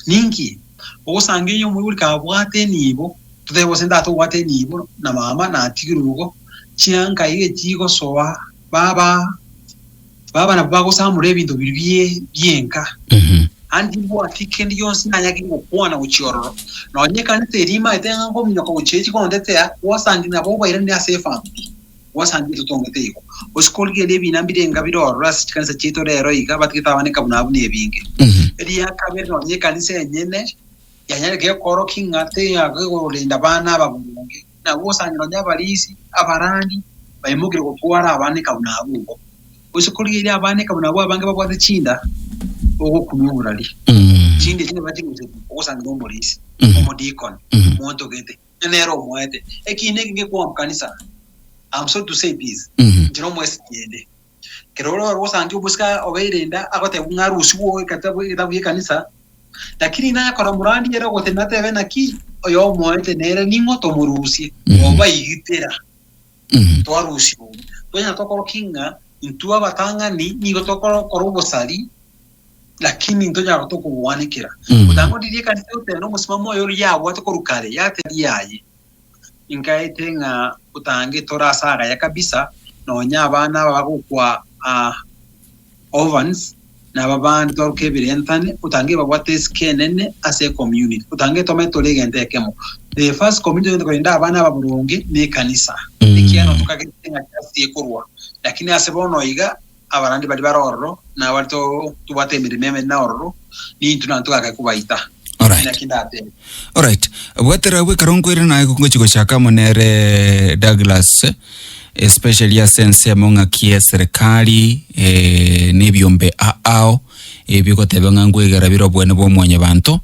ninki osange yo muri ka bwate nibo tutebo senda to bwate nibo na mama na tigirugo chianga ile chigo soa baba na baba samure bintu bibiye bienka andi bo afikendi yonsi na yaki ngokwana uchiororo no nyeka nterima etenga ngo minyo ko chechi ko ndete ya wasangi na boba ire ndi asefa wasangi tutongete iko oskolge lebi nambirenga biroro rasikanisa chito rero iga batkitabaneka bunabune ebinge eri yakabere no nyeka nise nyene yanyarege koro kingate yago lenda bana babunge na wosangi no nyabalisi abarandi bayimugire ko twara abaneka bunabugo oskolge iri abaneka bunabo abange babwate chinda ogo kumurali chinde chine bachimuze osangi no polisi omodikon monto gete enero moete ekine nge kwa kanisa I'm sorry to say this ndino mwesi yende keroro wosangi ubuska obeirenda akote ngarusi wo katabu kanisa lakini na yakora murandi yero gote natebe naki oyo moete nere ningo tomurusi oba yitera twarusi tonya tokoro kinga intua batanga ni gotokoro korobosali lakini ntonya gotoko wanikira utango dirie kanisa uteno musimamo yo yawo tokorukare yate yaye ingaitenga utange torasaga ya kabisa no nyabana bagukwa orphans na babandi torke Ebirentane utange babwate skenene ase community utange tometo legende kemo the first community ko inda abana baburungi ne kanisa ikiano tukagenga kasi kurwa lakini asebono iga abarandi bali baroro na walto tubate mirime na ororo ni tunantuka kubaita. Alright. Wetera we karongo ire na ko chiko shaka monere Douglas especially sense monga kie serikali nebyombe ao ebiko tebanga ngwegera biro bwene bo mwenye bantu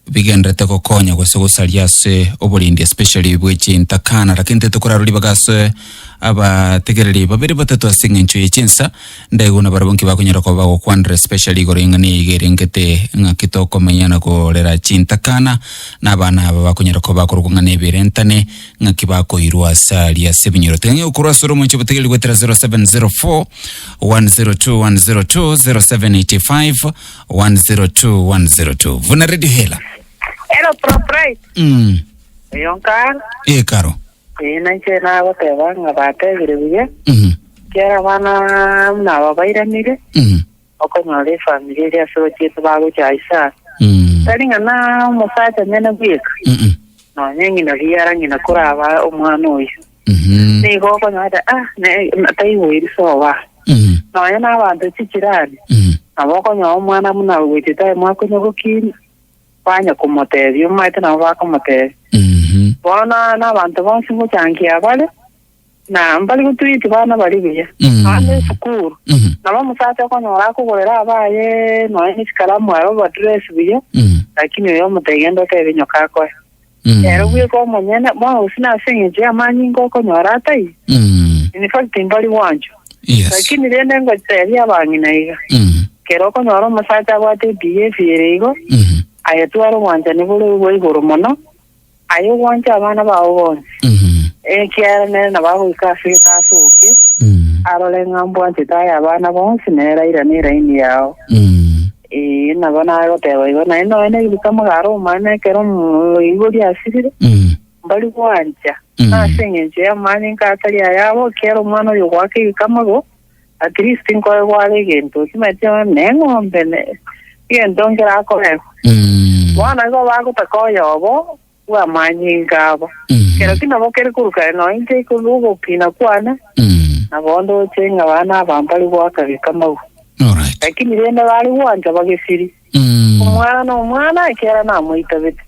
bigendete kokonya kwese gusaliase obolindi especially bwe Chintakana lakini tetokora ruli bagase aba tegereri babiri batatu asinga ncho yechensa ndaiguna barabonki bakunyera ko bago kwandre especially goringa ni igerengete ngakitoko menyana ko lera Chintakana na bana aba bakunyera ko bakurukunga ne Ebirentane ngakibako irwa sali ya sebinyiro tenge ukura soro mwencho bategeli gwetera 0704 102 0785 102 vuna radio hela Hello, Propray. Yonka. Karo. Nanche na whatever, ngabate giribuye. Kera wana na wabaira nire. Okonyole family ya so chitu bago chaisa. Taringa na musacha nena bik. No nyengi na liara ngina kuraba omwana oyo. Nigo okonyole ne tayiwo irisowa. No yana abantu chichirani. Abokonyo omwana muna wetita mwakonyo kini. Panya kumoterio maite na wako mote bona na bantu bonse muchangia bale na mbali kutwiti bana bali biya ane sukuru na bamusata ko nyora ko gorera abaye no ni kalamu aro badress biya lakini yo mutegendo ke binyo kako ero bwe ko monyana mwa usina senje amanyi ngoko nyora tai ni fakti mbali wanjo lakini rende ngo teri abangi na iga kero ko nyora musata bwate biye firego ayo tuaro wanja ni bulu bwo igoro mono ayo wanja abana bawo bonse kiara ne na bawo ikasi kasuke arole ngambo antitaya abana bonse ne raira ni raini yao na bana ro tewa ibona ino ene ibikama garo mane kero igori asirire mbali wanja na sengenje ya mani katali yabo kero mwana yo wake ikamago at least inko wale gento simacho nengo mbene yen dongera ko wana go bago takoyo bo wa manyingaba kero kina bokere kuruka no inte kulugo pina kwana na bondo chenga bana bambali bwakabika mau. Alright. Lakini benda bali wanja bagesiri umwana kera na muita bete.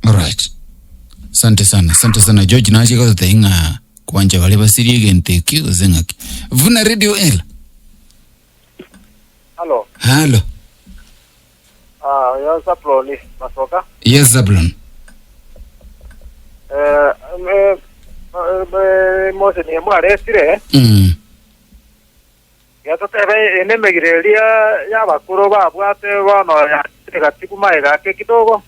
Alright. Asante sana George na aje kwa tainga kwanja bali basiri gente kuzengaki. Vuna Radio L. Hello. Ya Zablon masoka. Yes, Zablon. Mose ni mware sire. Ya totebe ene megirelia ya bakuru babwate bono ya tigatiku maega ke kidogo.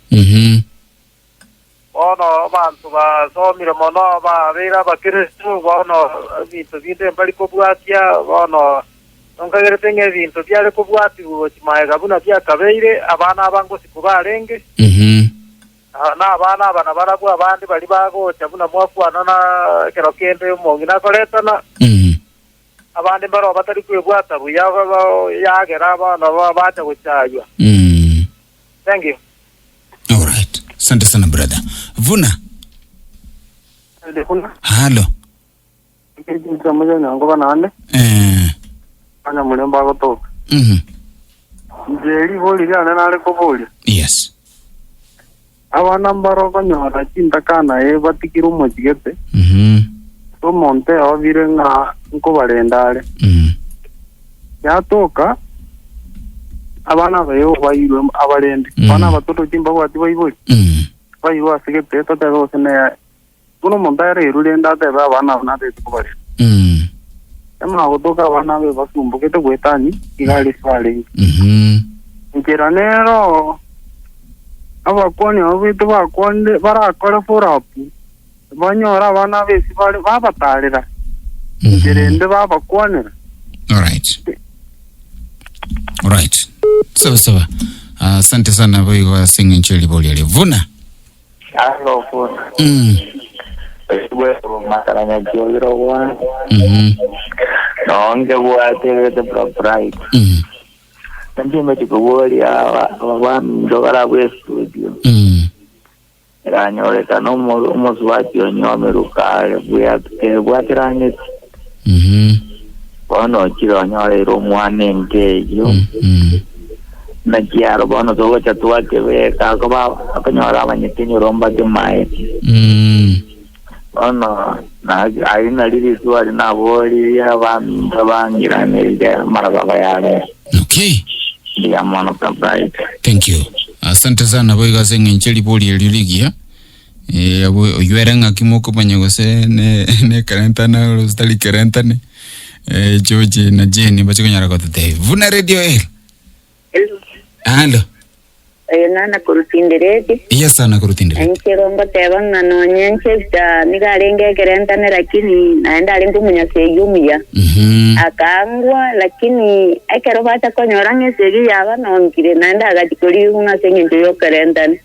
Bono bantu basomire mono babira bakristo bono bintu binde bali kubwatia bono onkagerete ngebintu byale kubwati uchimaega buna byakabeire abana abango sikubarenge. Na abana barabwa abandi bali bagocha buna mwafwana na kero kende umongi nakoletana. Abandi baro batari kwebwata buya yagera abana bacha guchaywa. Thank you. All right. Asante sana brother. Vuna. Hello. Kamaja nango banane. Ana mulemba goto. Jeri boli yana nale ko boli. Yes. Abana mbaro kanyora Chintakana batikiru mojigete. So monte ovirenga nko barendale. Yatoka abana bayo bayirwe abarende. Bana batoto chimba bwati bayiboli. Bayirwa sigete totero sene kuno montare irulenda te abana na te ko barende. Ema gotoka bana be basumbukete gwetani igali swali. Ngeranero abakoni obitu bakonde barakora forapu banyora bana besi bali babatalira ngerende babakonera. All right. Sawa. Asante sana boy kwa singing cheli boli ali. Vuna. Hello Vuna. Wewe makaranya joliro wa. Nonge buate the proprietor. Nanti metiko boli awa ndogara we studio. Ranyore kanomo umoswati onyomeruka buate ranye. Bono chiro nyore romwane ngeyo. Na kiaro bono togo chatua ke kako ba akanyora banyetinyo romba ke mai. Bono na aina lili tuari na boli ya bangira nelde marababa yale. Okay. Dia mono kampai. Thank you. Asante sana boy gasenga ncheli boli eligia. Abo yuerenga kimoko panyagose ne karantana rostali karantane. George na Jenny bachikonyara kwa tete. Vuna Radio L. Hello. Nana kurutindireti. Iya sana kurutindireti. Nchiromba tebanga no nyencheta nigarenge kerentane lakini naenda alingu munyaseyumia. Akangwa lakini akerobata konyorange segi yaba nonkire naenda agatikori una sengenjo yo kerentane.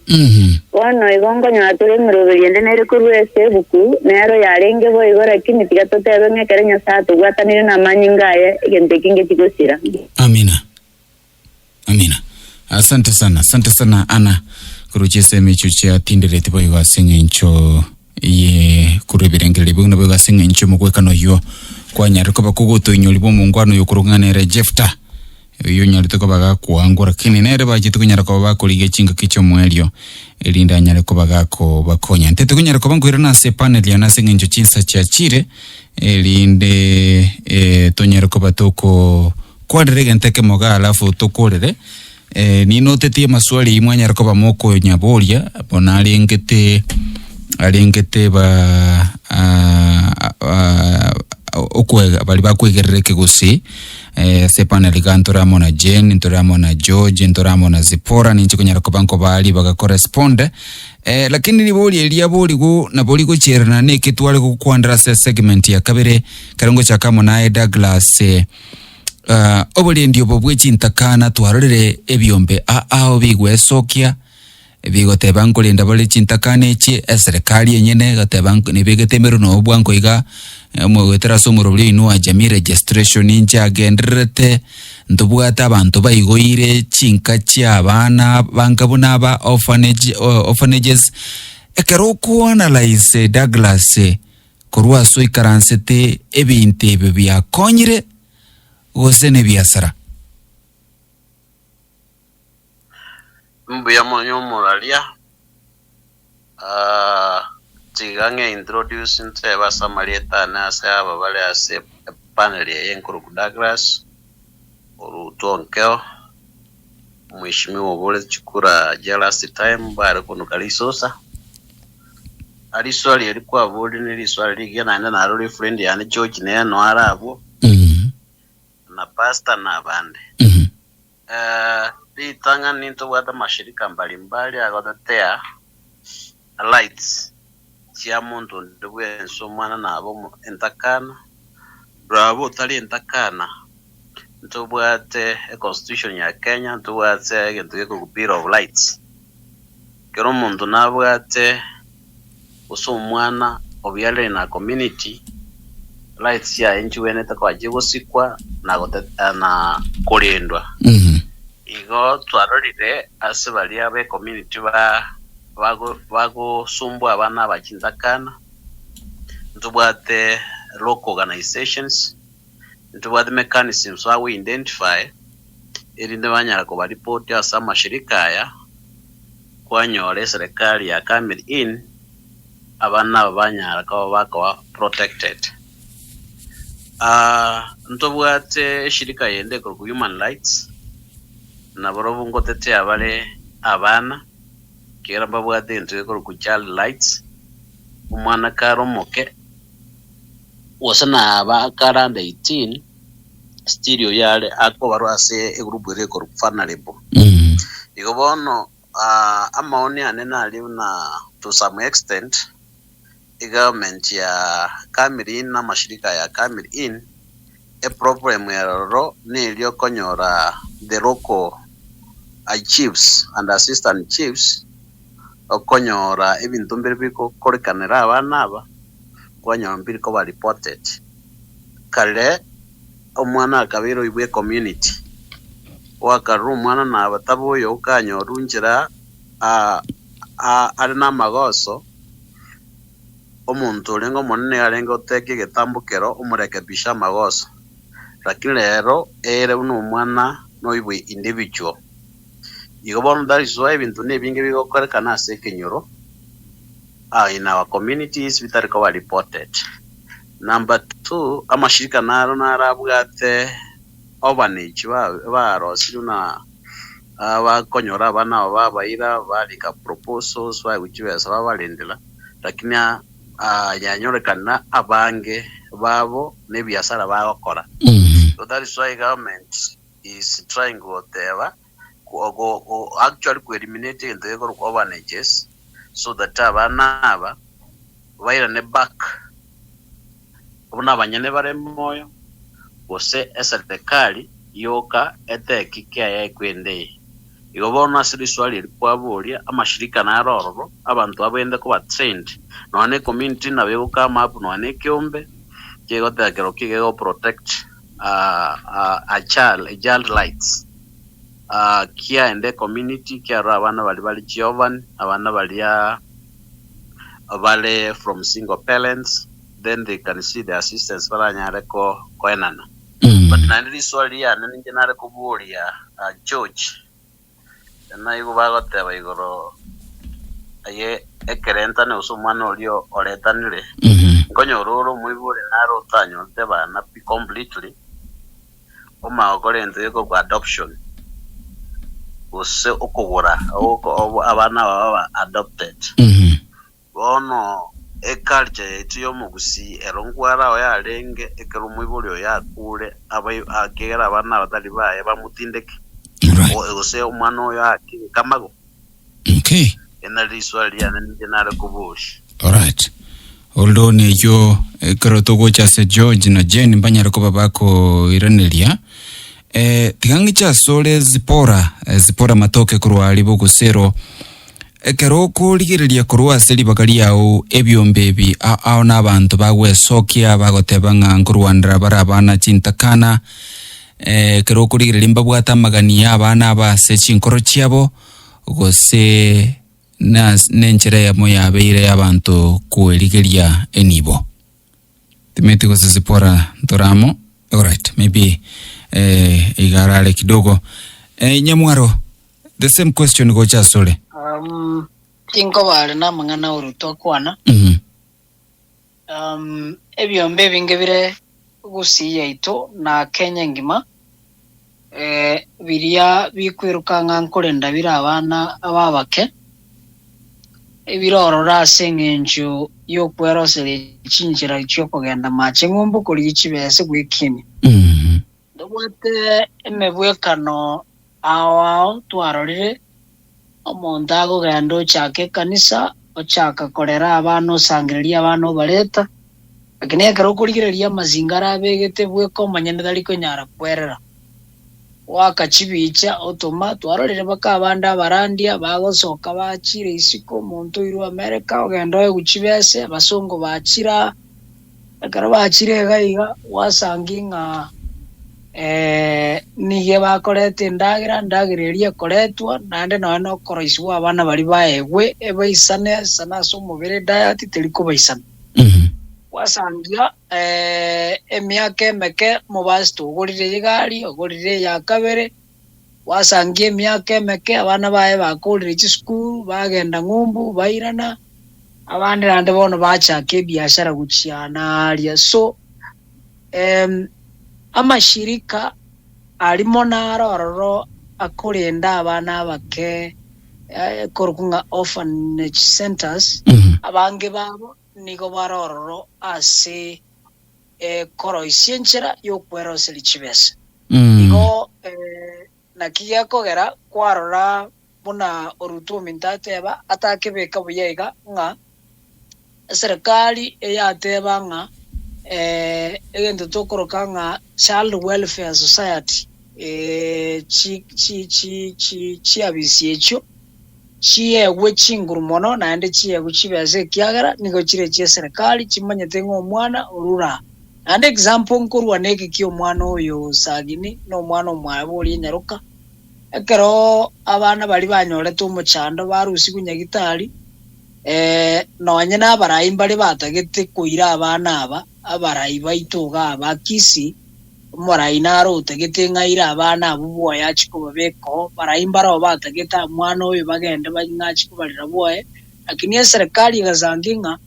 Wono igongo nyatule murubiriende nere kurwese buku nero yarenge bo igora lakini tigatotebe ngekerenya sato gwatanire na manyingaye igentekinge tikosira. Amina. Asante sana ana kuruchese mechuche atindire tipo iwa singencho ye kurubirengele bugna bwa singencho mukwekano yo kwa nyariko bakugoto inyolibo mungwano yo kurunganere Jefta yo nyarito baga kuangora kini nere bajitu kunyarako bakolige chinga kicho mwelio elinda nyariko bagako bakonya nteto kunyarako bangwira na se panel ya na singencho chinsa cha chire elinde tonyariko batoko kwa derege nteke moga alafu tokorere nino tetie maswali imwanya rakoba moko nyaboria bona alengete ba okwega bali bakwegerereke Gusii sepana ligantora mona Jen ntora mona George ntora mona Zipora ninchi kunyara kobanko bali baka correspond lakini liboli elia boli go na boli go cherana ne kitwale ko kwandra segment ya kabere karongo cha kamo nae Douglas obole ndio bobwe Chintakana twarorere ebyombe obigwe sokia ebigo tebanko lenda bole Chintakana eche serikali yenyene gatebanko nibegetemero no bwanko iga mwetera somurobli inu ajami registration inja agenderete ndobwata abantu bayigoire chinka cha abana bangabona ba orphanages ekero kuanalyze Douglas korwa so ikaransete ebintu ebyo byakonyire gose ne biasara. Mbuya monyo muralia tigange introduce nte basamalieta na saba bale ase panel yenkuru Douglas orutonkeo mwishimiwa bole chikura last time bare kuno kalisosa ali swali alikuwa bodi ni swali ligena na role friend yani George ne no arabo na pastor na bande litanga ninto wata mashirika mbalimbali agotetea lights chia muntu ndibwe nsomwana nabo entakana bravo tali entakana ntobwate a constitution ya Kenya ntobwate gento ko bill of lights kero muntu nabwate usomwana obyale na community lights ya enchi weneta kwa jigosikwa na goteta na kolendwa igo twarorire asibali abe community bago sumbwa abana ba Chintakana ntubwate local organizations ntubwate mechanisms how we identify erinde banyara ko report ya sama shirika ya kwanyore serikali ya kamil in abana banyara ko bako protected ntubwate shirika yende ko human rights na borobu ngotete abale abana kera babwate ntwe ko child rights umwana karo moke wasana aba karanda 18 stereo yale ako barwase e group re ko vulnerable igo bono amaoni anena ali na to some extent government ya Kamirin na mashirika ya Kamirin a problem error ni ilio konyora the local chiefs and assistant chiefs okonyora ebintu mbere biko korekanera abana aba kwanyora mbiri ko ba reported kale omwana akabiro ibwe community wakaru mwana na bataboyo ukanyorungira ari na magoso omuntu lengo monene alengo teke getambukero umurekebisha magoso lakini lero ere uno mwana no ibwe individual igobon that is why bintu nebinge bigokorekana sekenyoro in our communities bitariko reported. Number 2 amashirika naro narabwate orphanage barosiruna abakonyora abana babaira balika proposals which babalendela lakini yanyorekana abange babo nebiasara bagokora. So that is why government is trying whatever actually to eliminate the orphanages so that abana aba bairane back ubona abanyene bare moyo bose eserikali yoka eteki kya yakwendeye igobona siri swali likuabulia amashirika naroro abantu abende ko trained none community na bego kama up none kiombe kigota kero kigego protect a child rights kia ende community kia abana bali Jovan abana bali from single parents, then they can see the assistance baranyare ko enana but nandi swali ya nani jenare ko bulia George na igo bagote baigoro aye ekerentane usumwana olio oletanire nkonyororo muibure naro tanyo teba na completely oma okorente ko adoption ose okogora abana baba adopted bono culture yetu yo mu Gusii erongwara oyalenge ekero muibulyo yakure akera abana batali baye bamutindeke ose umwana oyo kamago enali swali yana njenare kubushi. Alright, although ne yo ekero togo chase George na Jane mbanyare ko babako iranelia tigangi cha sole zipora matoke kurwa alibo kusero ekero kuligirelia kurwa seli bakali yao ebyombebi ao n'abantu bagwesokia bagotebanga nkurwandra barabana Chintakana ekero kuligirelia mbabwata magani abana base chinkoro chiabo gose nenchera ya moya beire abantu kueligeria enibo. Timeti kwa sisipora ntoramo. Alright, maybe igarale kidogo. Nyamwaro, the same question go chasole. Tinko wale na mangana uruto kwana. Ebyombe bingebire Gusii yaito na Kenya ngima. Biria bikwirukanga nkorenda bira abana ababake. Ebirorora asengenjo yo kwerosere chinjira cyo kugenda mache ngumbu kuri ikibese gwikini. Ndobwete emebwekano awa twarorire omuntu agogenda ochake kanisa ochaka korera abana osangiriria abana bareta lakini ekero kurigireria mazingara abegete bweko manyene dariko nyara kwerera wakachibicha otoma twarorire baka abanda barandia bagosoka bachire isiko omuntu iru America ogenda guchibese abasongo bachira ekero bachire gaiga wasanginga niye bakorete ndagireria koretwa nande no koroiswa abana bari baegwe ebaisane sana so mubere diet teliko baisana wasangia emiaka emeke mubasto ogorire igari ogorire ya kabere wasangia emiaka emeke abana bae bakorire school bagenda ngumbu bairana abandi nande bono bachake biashara guchiana aria so amashirika alimo narororo akorenda abana bake korukunga orphanage centers abange babo nigo barororo ase koroisienchera yo kwero selichibese nigo nakiya kogera kwarora buna orutu mintateba atakebeka buyega nga serikali eyateba nga egento tokoroka nga Child Welfare Society chi abisi echo chiyewe chingurumono naende chiyewe chibese kiagara nigo chire che serikali chimanyete ngo omwana orura naende example nkorwa neke ki omwana oyo sagini no mwana omwabo oli nyaruka ekero abana bali banyorete omuchando barusi kunyagitari nonye n'abarayi mbali batagete kuira abana aba abarayi baitoga abakisi morayi naro tegete ngaira abana abo boya chiko babeko barayi mbaro batageta mwana oyo bagende bangachi kubalira boye lakini serikali igazanginga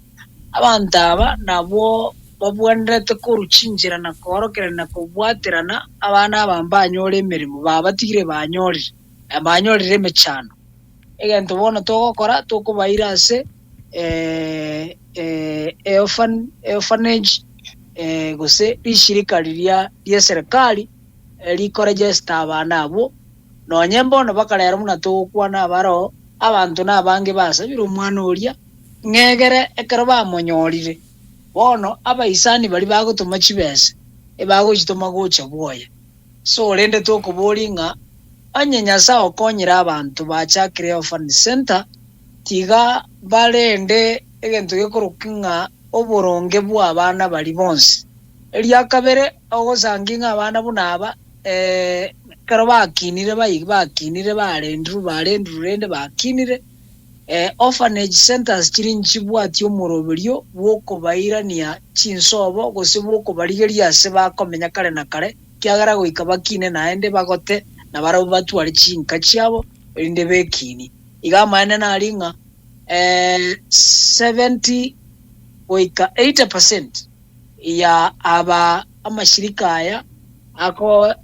abantu aba nabo babwendete kuruchinjira na korokerana kubwaterana abana abambanyore emirimo babatigire banyorire mechano egento bono togokora tokubaira ase orphanage gose ishirika liria serikali likorejesta abana abo nonye mbono bakarera muna tokwana abaro abantu nabange basabira omwana oria ngegere ekero bamonyorire bono abaisani bali bagotoma chibese ebagochitoma gocha bwoya so rende tokuboringa anyanyasa okonyera abantu bachakire orphanage center tiga balende egento gekorokinga oboronge bwa abana bali bonse elia kabere ogosanginga abana bunaba karo bakinire barendru rende bakinire orphanage centers chirinchi bwati omoroberio bwoko bairania chinsobo gose bwoko barigeria se bakomenya kare na kare kiagara goika bakine naende bagote na baro batwari chinka chiabo inde bekini igamaene na ringa 70 oika 80% ya aba amashirika aya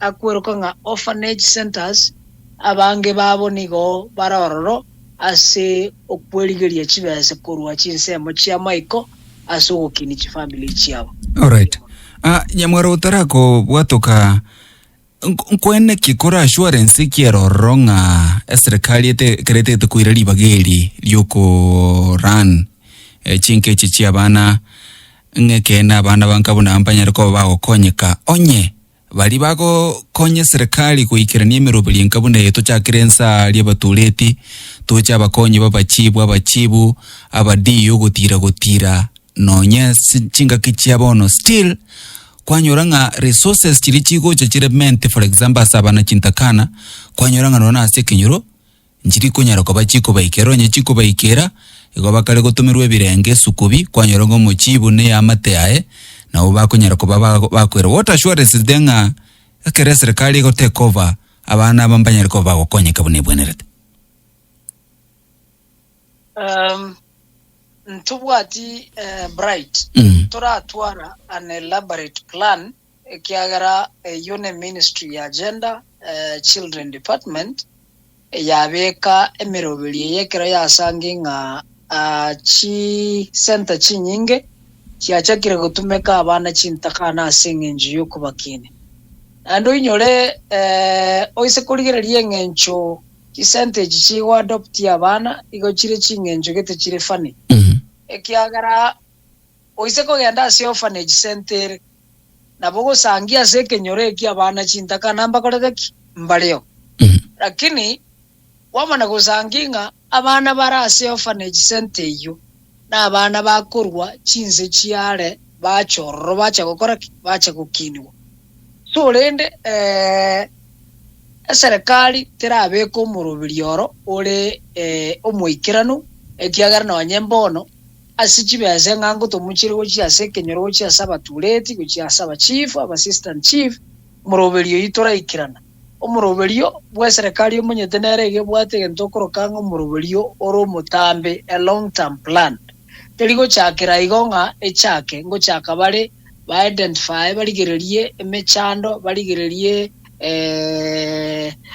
akweruka nga orphanage centers abange babo nigo barororo ase okweligeria chibese korwa chinsemo chia maiko ase okini chifamily chiabo. Alright. Nyamwaro utarako bwatoka nkwene kikora assurance kierororo nga serikali ete kerete tukuirali bageli lyoko run chinke chichi abana ngekena abana bankabuna ampanyara ko bagokonyeka onye bali bago konye serikali kuikirania emiroberi nkabuna yeto chakirensa ali abatuleti tocha abakonye babachibu abadiyo gotira nonye chinga kichiabono still kwanyoranga resources chiri chigo chire mente for example sabana Chintakana kwanyoranga nona asekenyoro njiri kunyara koba chiko baikero nye chiko baikera igo bakare gutumirwe birenge sukubi kwanyorongo muchibu ne amate yae na uba kunyara koba bakwera what assurance denga akere serikali go take over abana bambanyara koba gokonye kabune bwenerete ntubwati bright turatwara an elaborate plan kiagara union ministry agenda children department yabeka emirobiri yekera yasanginga chi center chinyinge kiachakire gutumeka abana Chintakana asengenji yokubakine ando inyore oise kuligererie ngencho percentage chiwa adopt abana igo chire chingenjo gete chire fani ekiagara oise kogenda ase orphanage center nabogo sangia seke nyore ki abana Chintakana mbakorega mbaleo lakini wamana gusanginga abana barase orphanage center iyo na abana bakorwa chinze chiare bachorro bacha gukora bacha gukinwa so rende serikali terabeko murubirioro ore omwikirano ekiagara na wanyembono asichibeze ngango tomuchire gochi asekenyoro gochi asaba tureti gochi asaba chief aba assistant chief murubirio itora ikirana omurubirio bwa serikali omunyetenere gebwate gentokoro kango murubirio oro mutambe a long term plan terigo chakira igonga echake ngo chakabare ba identify baligererie emechando baligererie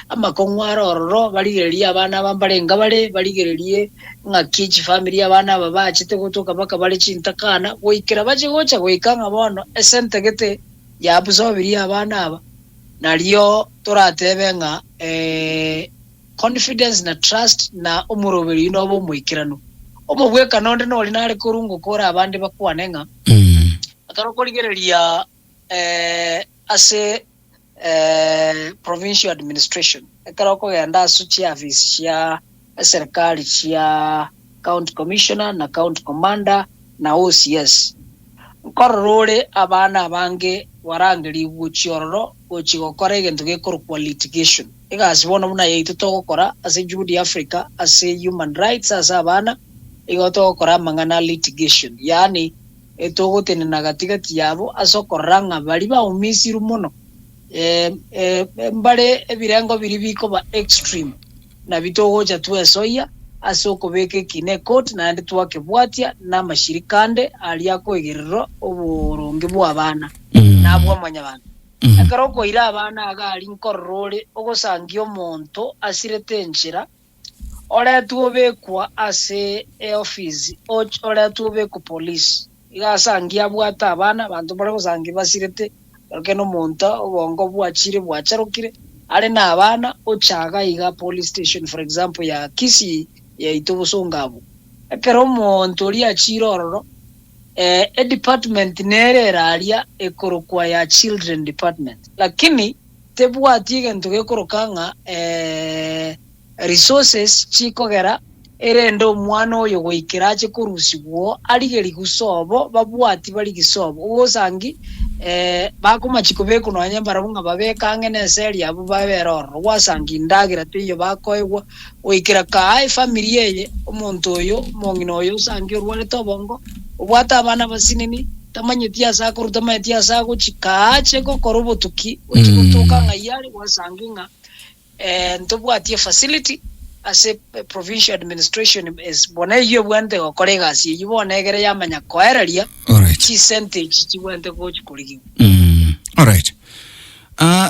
amakongwaro ororo baligererie abana bambarenga bale baligererie ngakichi family abana baba chite gutoka baka bale Chintakana goikira baje gocha goikanga bono esente gete yabuzobiria abana aba naliyo toratebenga confidence na trust na umuroberi nobo mwikirano omubweka nonde no linale kurungu kora abandi bakwanenga akaro koligereria ase provincial administration akaro ko yanda suchi office ya serikali ya county commissioner na county commander na OCS korore abana bange warangiri buchiororo ochigokora egento gekoro kwa litigation igasibona muna yeito togokora ase Jude Africa ase human rights asa abana igotogokora mangana litigation yani etogotenena gatigati yabo asokoranga bali ba umisiru muno mbale ebirengo biri biko ba extreme na bitogocha twesoya asoko beke kine court na ndi twake bwatia na mashirikande aliyako egerero oburungi bwa abana nabwo amanyabana akaroko ira abana agali nkorrole ogosangio omonto asirete nchira ora tuobekwa ase office ora tuobekwa police igasangia bwata abana bantu bara gosangi basirete bakeno monta obongo bwachire bwacharokire ale na abana ochaga iga police station for example ya Gusii ya itobusongabo pero monto lia chirororo department nerera alia ekorokwa ya children department lakini tebwati gento gekorokanga resources chikogera erendo mwana oyo goikirache kurusibwo aligeri gusobo babwati bali gisobo ugosangi bakumachiko beko no anyambara bunga babeka ngene seri abo baberoro wasangi ndagira tiyo bakoegwa oikira kai family yeye omuntu oyo mongino oyo sangi rwale tobongo ubwata abana basinini tamanyetia sako tamayetia sako chikache ko korobotuki uchikutoka ngayali wasanginga ntobwatie facility as a provincial administration is bona iyo bwante gokorega si yibona egere yamanya koereria percentage chibwante ko chikuligi all right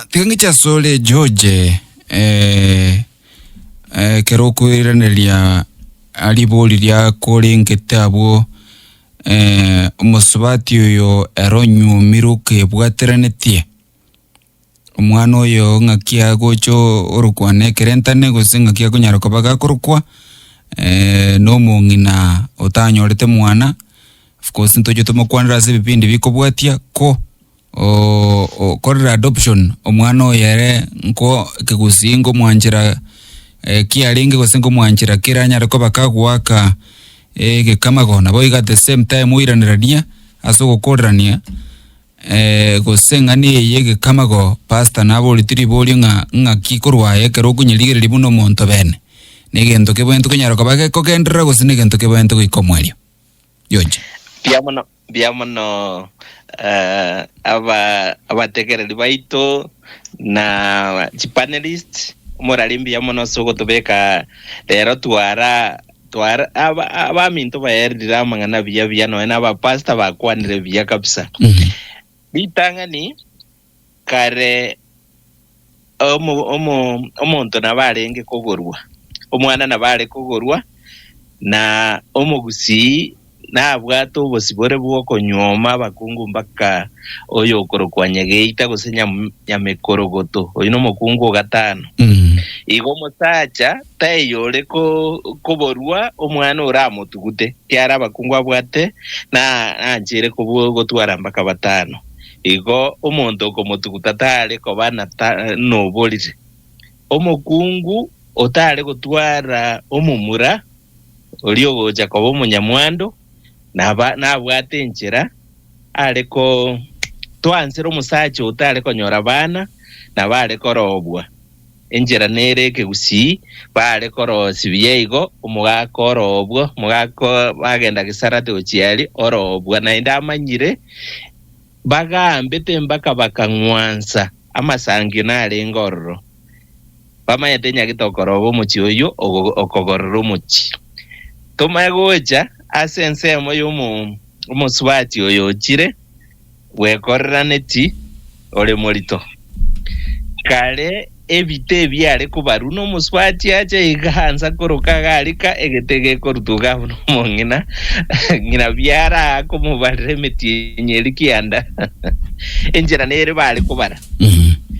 tigangi cha sole George keroko iranelia aliboliria kolingete abo umusubati uyo eronyumiruke bwaterenetie omwana oyo ngakia gocho orukwane kerentane gosenga kia kunyara kobaga kurukwa no mungina otanyorete mwana of course ntojo tomokwanira se bipindi bikobwatia ko korera adoption omwana oyere nko kegusingo mwanjira kia linge gosengo mwanjira kiranyara kobaka gwaka kama gona boiga the same time uiranirania asoko korania gosengani yege kamago pasta nabo litiri boli nga kikorwa yekero kunyirigere libuno monto bene gento ke bwento kenyara kobage ko kendra gusine gento ke bwento ikomwerio George biamono abategereri baito na panelists moralimbi yamono soko tobeka lero twara abaminto bayerdira mangana bia no ena bapasta bakwanire bia kabisa bitangani kare omonto nabarenge kogorwa omwana nabare kogorwa na Gusii nabwato obosibore bwoko nyoma bakungu mpaka oyo okorokwanyageta gusenya nyamekorogoto oyo no mukungu gatano igo musacha tayore koborwa omwana oramutugute kyara bakungu abwate na anjire gotwara mpaka batano igo omonto komutuguta tale kobana no bolire omukungu otale gotwara omumura olio goja kobo munyamwando nabwate enchera areko twansira omusacha otale konyora bana nabare korobwa enjera nereke Gusii bare korosibye igo omugaka orobwo mugaka bagenda gisarate ochiali orobwa na indamanyire bagambete mpaka bakangwansa amasangi nale ngororo bamayete nyagitokorobo muchi oyo okogororo muchi tomagoja asense moyo umuswati oyo chire wekorera neti ole molito kale ebite byale kubaru no muswati aje iganza koroka galika egetege korutuga no mongina ngina byara ko mubarre meti nyelikianda enjera nere bale kubara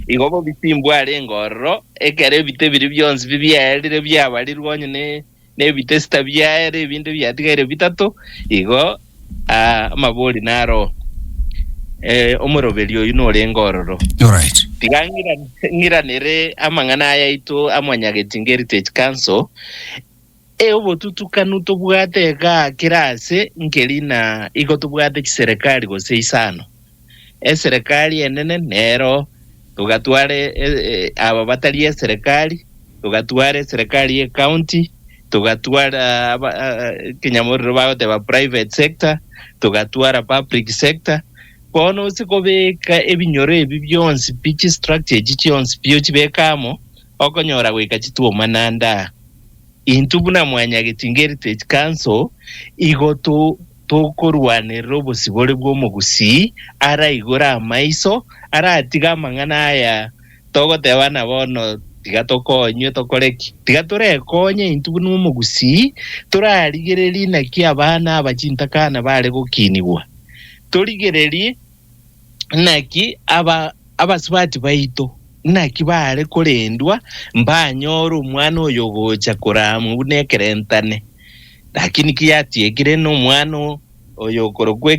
igobo bitimbwa ale ngorro ekere bite biri byonzi bibyalire byabalirwo nyine nebite stabyare ibindi byatigere bitatu igo amaboli naro omurobelio yuno lengororo alright tigangira nere amangana yaito amwanyagetinga heritage council obotutukanu tobwate ga kirase nkelina igo tobwate kiserikali go seisano serikali enene nero tugatware aba batali serikali tugatware serikali ye county tugatwara kinyamuriro bagote ba private sector tugatwara public sector bono sikobeka ebinyoro ebi byonsi pitch structure gichonsi byo kibekamo okonyora gweka kituo mananda intubuna mwanyagetinga heritage council igoto tokorwanirira obosibore bwo Gusii ara igora amaiso ara atiga mangana aya togoteba na bono tigatokonye tokoreki tigatoreko intubuna mu Gusii turarigereri naki abana abachintakana bare gukiniwa torigereri naki abaswati baito naki bare korendwa mbanyoro umwana oyo gocha koramu nekerentane lakini kiyatiekire no mwana oyo korokwe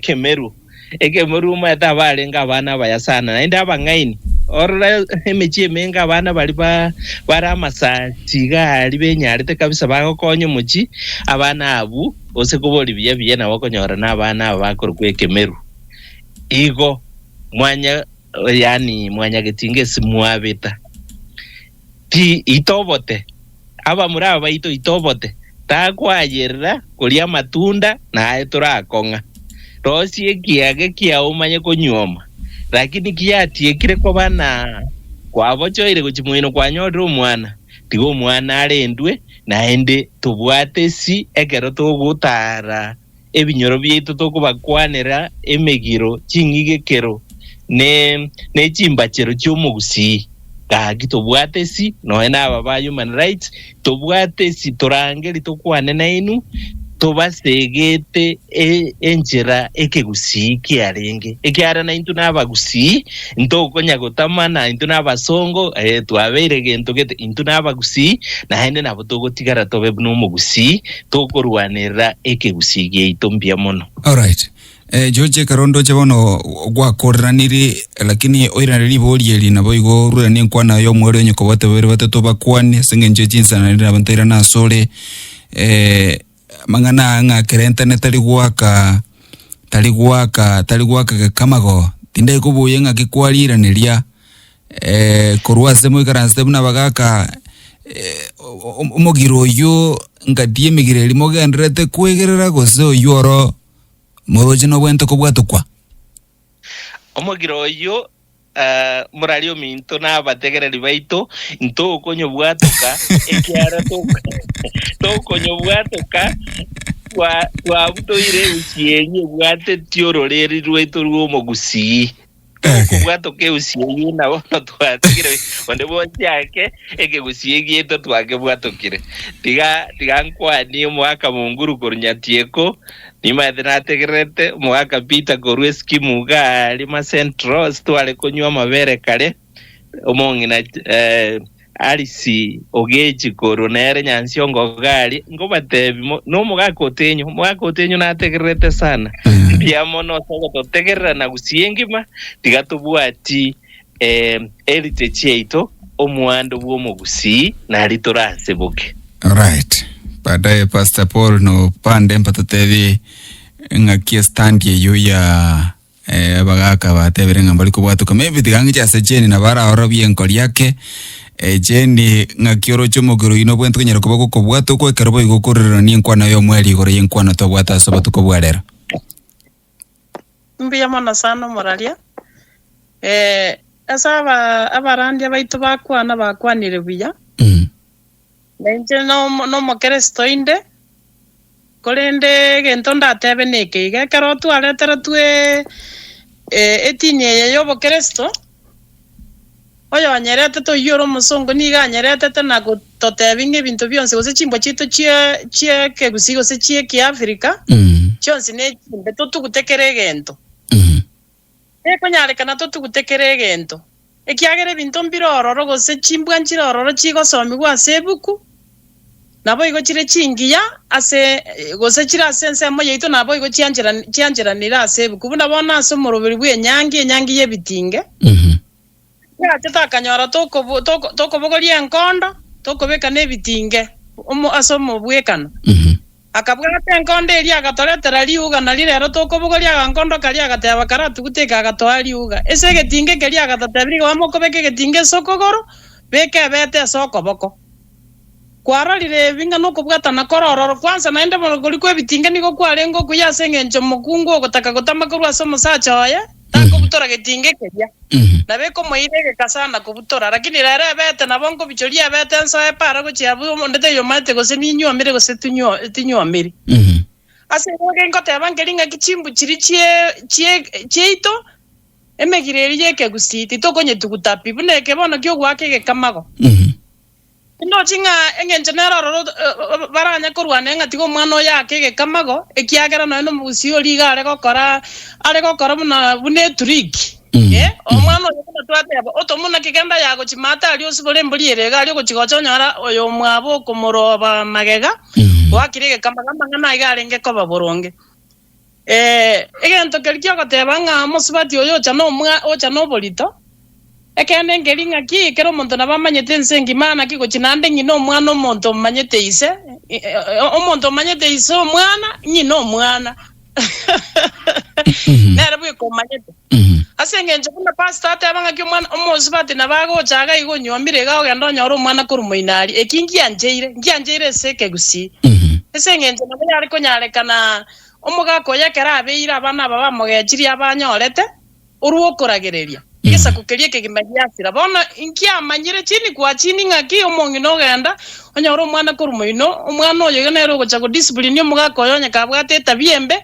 kemeru mata bare nga abana bayasana naenda abangaini orra emechi emenga abana bali bara amasachiga ali benyarete kabisa bagokonye muchi abana abu ose kubori biye na bakonyora na abana bakorokwe kemeru igo mwanya getinge simwabeta ti itobote aba muraba baito itobote takwayerera kulia matunda na turakonga rosie kiage kia umanye konyoma lakini kiyatiekire kwa bana kwabochoire kuchimwino kwanyora umwana tigo umwana arendwe naende tubwate si egero togutara ebinyoro byito tokubakwanira emegiro chingigekero ne chimbachero cyomu Gusii kagi tobwate si noena aba human rights tobwate si torangeri tokwane nainu tobasegete enjera eke Gusii kiarenge ekiara na intu naba Gusii ntokonya gotamana intu naba songo twabeire gento gete intu naba Gusii na hende nabo togotigara tobe no mu Gusii tokorwanira eke Gusii geito mbia mono. Alright. George Karondo chabono gwakoraniri lakini oirariri borieri nabo igo rurani nkwana yo mwero nyoko bate bere batatu bakwane sengenje jinsana nira bantaira na sole mangana nga kerentane tali gwaka kamago tinde kubuye nga kikwalira nelia korwase mu karanse buna bagaka omogiro oyo ngati emigireri mogendrete kwegerera gose oyo oro moroje no bwento kobwatukwa omogiro oyo murari ominto n'abategereri baito ntokonyo bwatuka ekyara tokonyo bwatuka twabutoire usienye bwate tiororeri rweto rwomo Gusii kubwatuke usienye nabo twatukire onde bonjake eke Gusii gieto twake bwatukire tiga nkwani mwaka munguru kornyatieko nimaethinategerete mwaka pita korwe skimu gali ma central twale konywa mabere kare omongina alisi ogeji koronere nyansiongo gali ngobatebi no mugaka otenyo nategerete sana biamono sogo totegerera na Gusiengima tigatubwati heritage yeito omwando bwo Gusii na litorase buke. Alright. Baadaye Pastor Paul no pande mpatatevi ngakia stand yeyo ya bagaka batebere ngambali kubwatuka maybe tigangi chase jeni na bara orobi enkoli yake jeni ngakioro chomogoro ino bwento nyero kubako kubwatu ko kerbo igukorera ni enkwana yo mweli gore enkwana to bwata so batuko bwarera mbiya mona sana moralia asaba abarandi abaito bakwana bakwanire buya Nje no mokristo inde kolende gento ndatebe nekeiga kero twaletera twe etinye yo bokristo oyo anyerete to yoro musongo niga anyerete tena gutotebinge ebintu byonse gose chimbo chito chie ke Gusii gose chie ki Africa chonse ne chimbe to tugutekere gento konyareka na to tugutekere gento ekiagere bintu mbirororo gose chimbwa nchirororo chigosomi gwa sebuku nabo igo chire chingiya ase gose chira sense mo yeito nabo igo chianjera nira sebuku buna bona aso morobiri bwe nyangi yebitinge ya tata kanyora toko bogoria enkondo toko beka nebitinge aso mobwekana akabwate enkondo eri agatoretera liuga na lirero toko bogoria enkondo kali agateba karatu guteka agatwara liuga ese getinge kali agatatebiri wamoko beke getinge sokogoro beke bete soko boko kwararire binga no kubwata na korororo kwanza naende mogori kwebitinge niko kwarengo kuyasenge ncho mukungu ogotaka gotamakorwa aso musacha oye tako butora getinge keria na beko moirege kasana kubutora lakini rere bete na bongo bichoria bete nso epara gochiabu ndete yo mate gose ninyo amire gose tinyo amire ase ngoge ngote bangeringa kichimbu chiri chieito emegireri yeke Gusii titokonye tukutapi buneke bono kyo gwake gekamago no chinga engenje neroro baranya korwana ngatigo mwana yake gekamago ekiagera no Gusii oliga ale gokora bune trick omwana oyo twateba otomuna kigenda yago chimata ali osibole mbulire gali go chigochonyara oyo mwabo komoroba magega wakirege kamagamba ngana igarenge ko baboronge egento kerikyo goteba nga musibati oyo cha no bolito ekende ngeringa ki kero monto nabamanyete nsengimana kiko chinande ngino omwana omonto manyete ise omonto manyete ise omwana ngino omwana nere bwe ko manyete asengenje kuna pastor atebanga ki omwana omosibati nabago chaga igo nyomire ga ogenda nyoro omwana korumoinari ekingi anjeire seke Gusii esengenje nabo yari konyarekana omugako yakera abeira abana baba mogechiri abanyorete uruokuragereria igesa kukerie kegimanyasira bona inkia manyire chini kwa chini ngaki omongi no genda onyoro omwana korumoino omwana oyo genero gocha go discipline omugako yonya kabwate tabiembe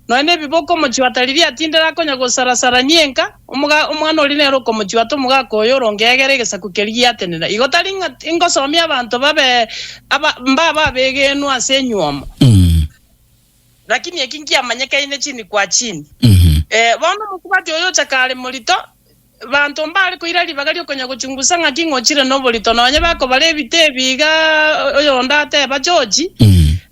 no ene biboko mochiwatariria atindera konya gosarasara nyenka omwana oli nero komochiwato omugako oyo rongegere igesa kukeria atenera igotaringa ingosomia abantu babe mbaba begenu asenyuomo lakini ekingia manyeka ine chini kwa chini bona mukubati oyo chakale molito bantu mbali kuirali bagali okonya guchungusa ngaki ngochire no bolito nonye bako bale bitebiga oyo ndate bajoji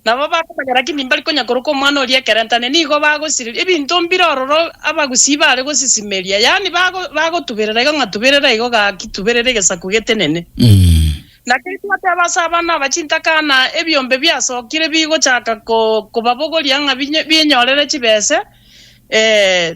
nabo bakomanya lakini mbali konya koroko mwana oli Ebirentane nigo bagosirira ebintu mbirororo abagusi bale gosisimeria yani bago tuberera igo ngatuberera igo gakituberere gesa kugetenene na kitu atabasabana Chintakana ebyombe byasokire bigo chaka ko babogoria nga binyorere chibese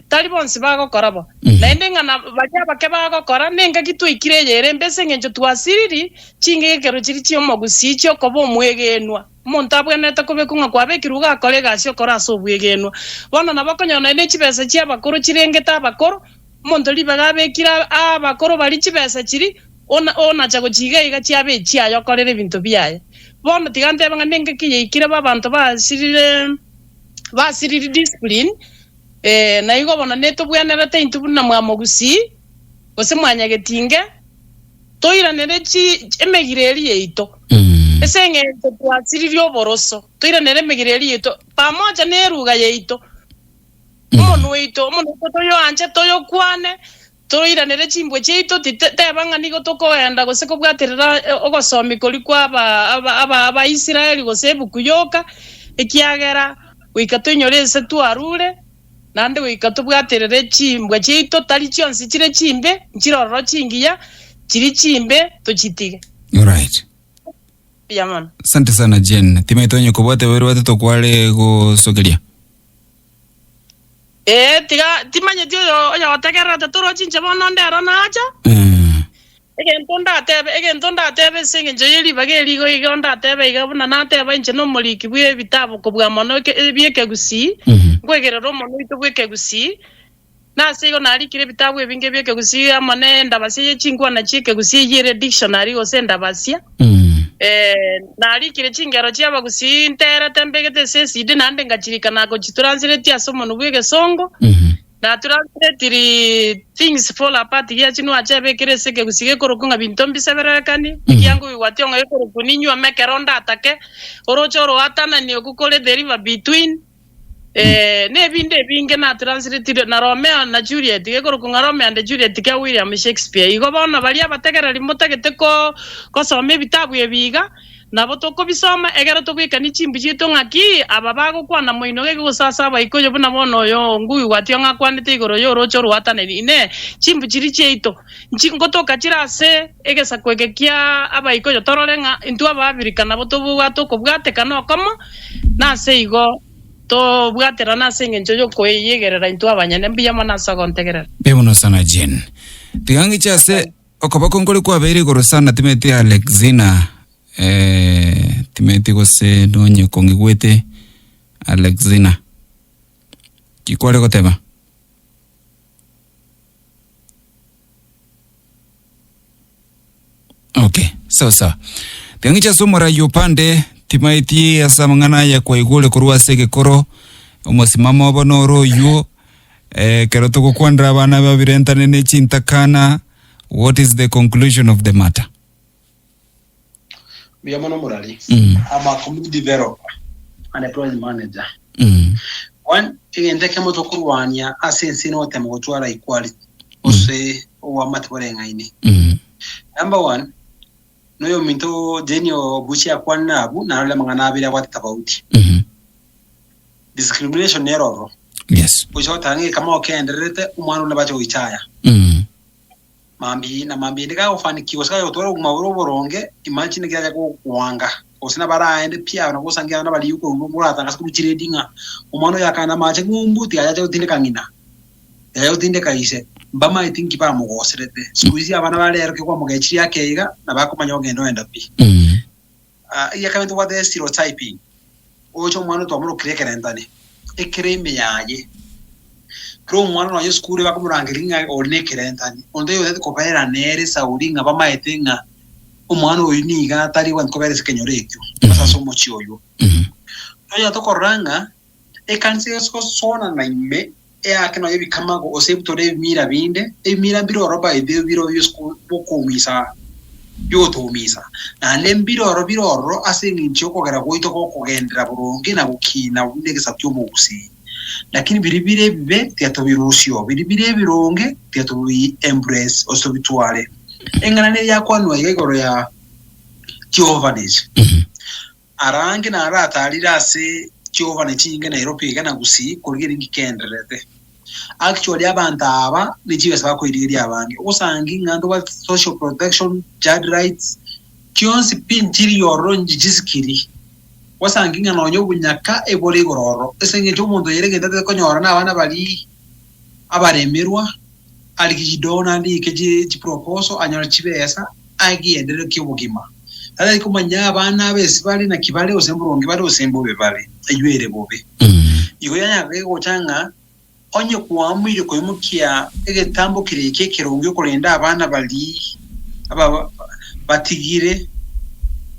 tari bonsi bagokora bo naende ngana baja bake bagokora nenga gitwikire yere mbese ngenjo twasiriri chinge kero chiri chio Gusii chio kobo mwegenwa muntu abwenete kubekunga kwabekiruga akore gasio kora so bwegenwa bona nabakonyona ne chibesa chia bakoro chirengeta abakoro muntu libaga bekira abakoro bali chibesa chiri ona chago chiga iga chiabe chia yokorere bintu biaye bona tigante banga nenga kiye ikire babantu basirire discipline na igo bona neto bwanera teintu buna mwa Gusii ose mwanya getinge toiranere chi emegireri yeito esenge twasiriri oboroso toiranere emegireri yeito pamoja neruga yeito umuntu weito umuntu toyo anje toyo kwane toiranere chimbwe cheito tebanga nigo tokoenda gose kobwaterera ogosomi koli kwa aba Israeli gose bukuyoka ekiagera wikatonyorese twarure nande wikatubwaterere chimbwe cheito tali chionsi chire chimbe nchiroro chingiya chiri chimbe tochitige. Alright. Yaman. Asante sana Jen. Timetonyo kubwate weru wate tokwale kusogelia. Tiga timanye dio yo wategera teturo chinche bono ndero nacha. Egentonda tebe singe njoyeli bageli go igonda tebe igabuna na tebe inche no muliki bwe bitabo kubwa mono bieke Gusii. Kwegerero mono itubweke Gusii. Na sigo nari kire bitabu ebinge bieke Gusii amane ndabasiye chingwa na chike Gusii yere dictionary ose ndabasia. Nari kire chingero chiaba Gusii ntere tembegete seside nande ngachirika nako chitranslate asomo nubwege songo. Na translate things fall apart ya chinu achabe kire seke Gusii korokunga bintombi seberekani yangu wationga korokuninyu amekeronda atake orochoro atana ni okukole deriva between ne binde binge na translate na Romeo na Juliet gekoro kunga Romeo and Juliet ka William Shakespeare igo bona bali abategera limotagete ko some bitabu ebiga nabo toko bisoma egero tobwika ni chimbi chito ngaki ababago kwana moino gego sasa baikoyo buna bono yo ngui wationga kwanete igoro yo rocho ruatane ine chimbi chiri cheito nchingoto kachira se egesa kwegekia abaikoyo tororenga intu ababirika nabo tobuga tokobwate kano kama na se igo to bwatera na senge njojo ko yegerera into abanyane mbiyama na sagontegerera bebuno sana Jen tigangi chase okobako ngoli kwa beri gorosana timeti Alexina timeti gose donye kongigwete Alexina kikwale goteba okay so tigangi chase umora yopande timaiti asamangana ya kwa igule kurua sege koro umusimamo bonoro yu kero toko kwandra bana ba Ebirentane ne Chintakana. What is the conclusion of the matter? Biyamono murali ama community developer and a project manager one igende kemo tokurwanya asensi no temo gutwara equality ose wa matware ngaine number 1 noyo minto jenyo buchi akwana abu na wale mangana abira watu tofauti discrimination neroro yes bucho tangi kama okenderete umwana unabacho wichaya mambi ndika ufanikiwa saka yotoro kumawuro boronge imagine kyaje ko kuwanga osina baraende pia na kusangira na bali yuko murata ngasiku chiredinga umwana yakana mache ngumbuti ayaje utindika ngina yayo utindika ise bama itinki pa mugoserete squeeze abana bale yarke kwa mugachi yake iga na bakumanya ogendo enda pi iya kamento what the stereotyping ocho mwana to amuro Ebirentane ekreme yaye kro mwana no yeskure bakumurangiringa one Ebirentane onde yo de kopera nere sauringa bama etenga umwana oyiniga atari wan kopera sekenyorekyo basaso mochi oyo oya to koranga ekanse sko sona na ime akino yebikamago osebutore mira binde mira biro roba ide biro yusku bokumisa yotomisa na lembiro biro asengi choko gara goito ko kugendera buronge na bukina ndegesa tyomo Gusii lakini biribire bibe tyatobirusyo biribire bironge tyatobi embrace osobitware engana ne yakwanwa yegoro ya Giovanage arange na arata alirase Giovanage chinge na Europe gana Gusii kolgere ngikenderete actually abantu aba nijiwe saba kwiriri abange usangi ngando wa social protection child rights kyonsi pinjiri yoronji jisikiri wasanginga nonyo bunyaka ebore gororo esenge cyo umuntu yeregenda te konyora n'abana bali abaremerwa alikidona ndi keji proposal anyora chibesa agiendere kyobugima ala kumanya abana besi bali na kibale osemburonge bali osembobe bali ayuere bobe igoyanya rego changa onye kuamwire koimukia egetambo kireke kirongyo kurenda abana bali aba batigire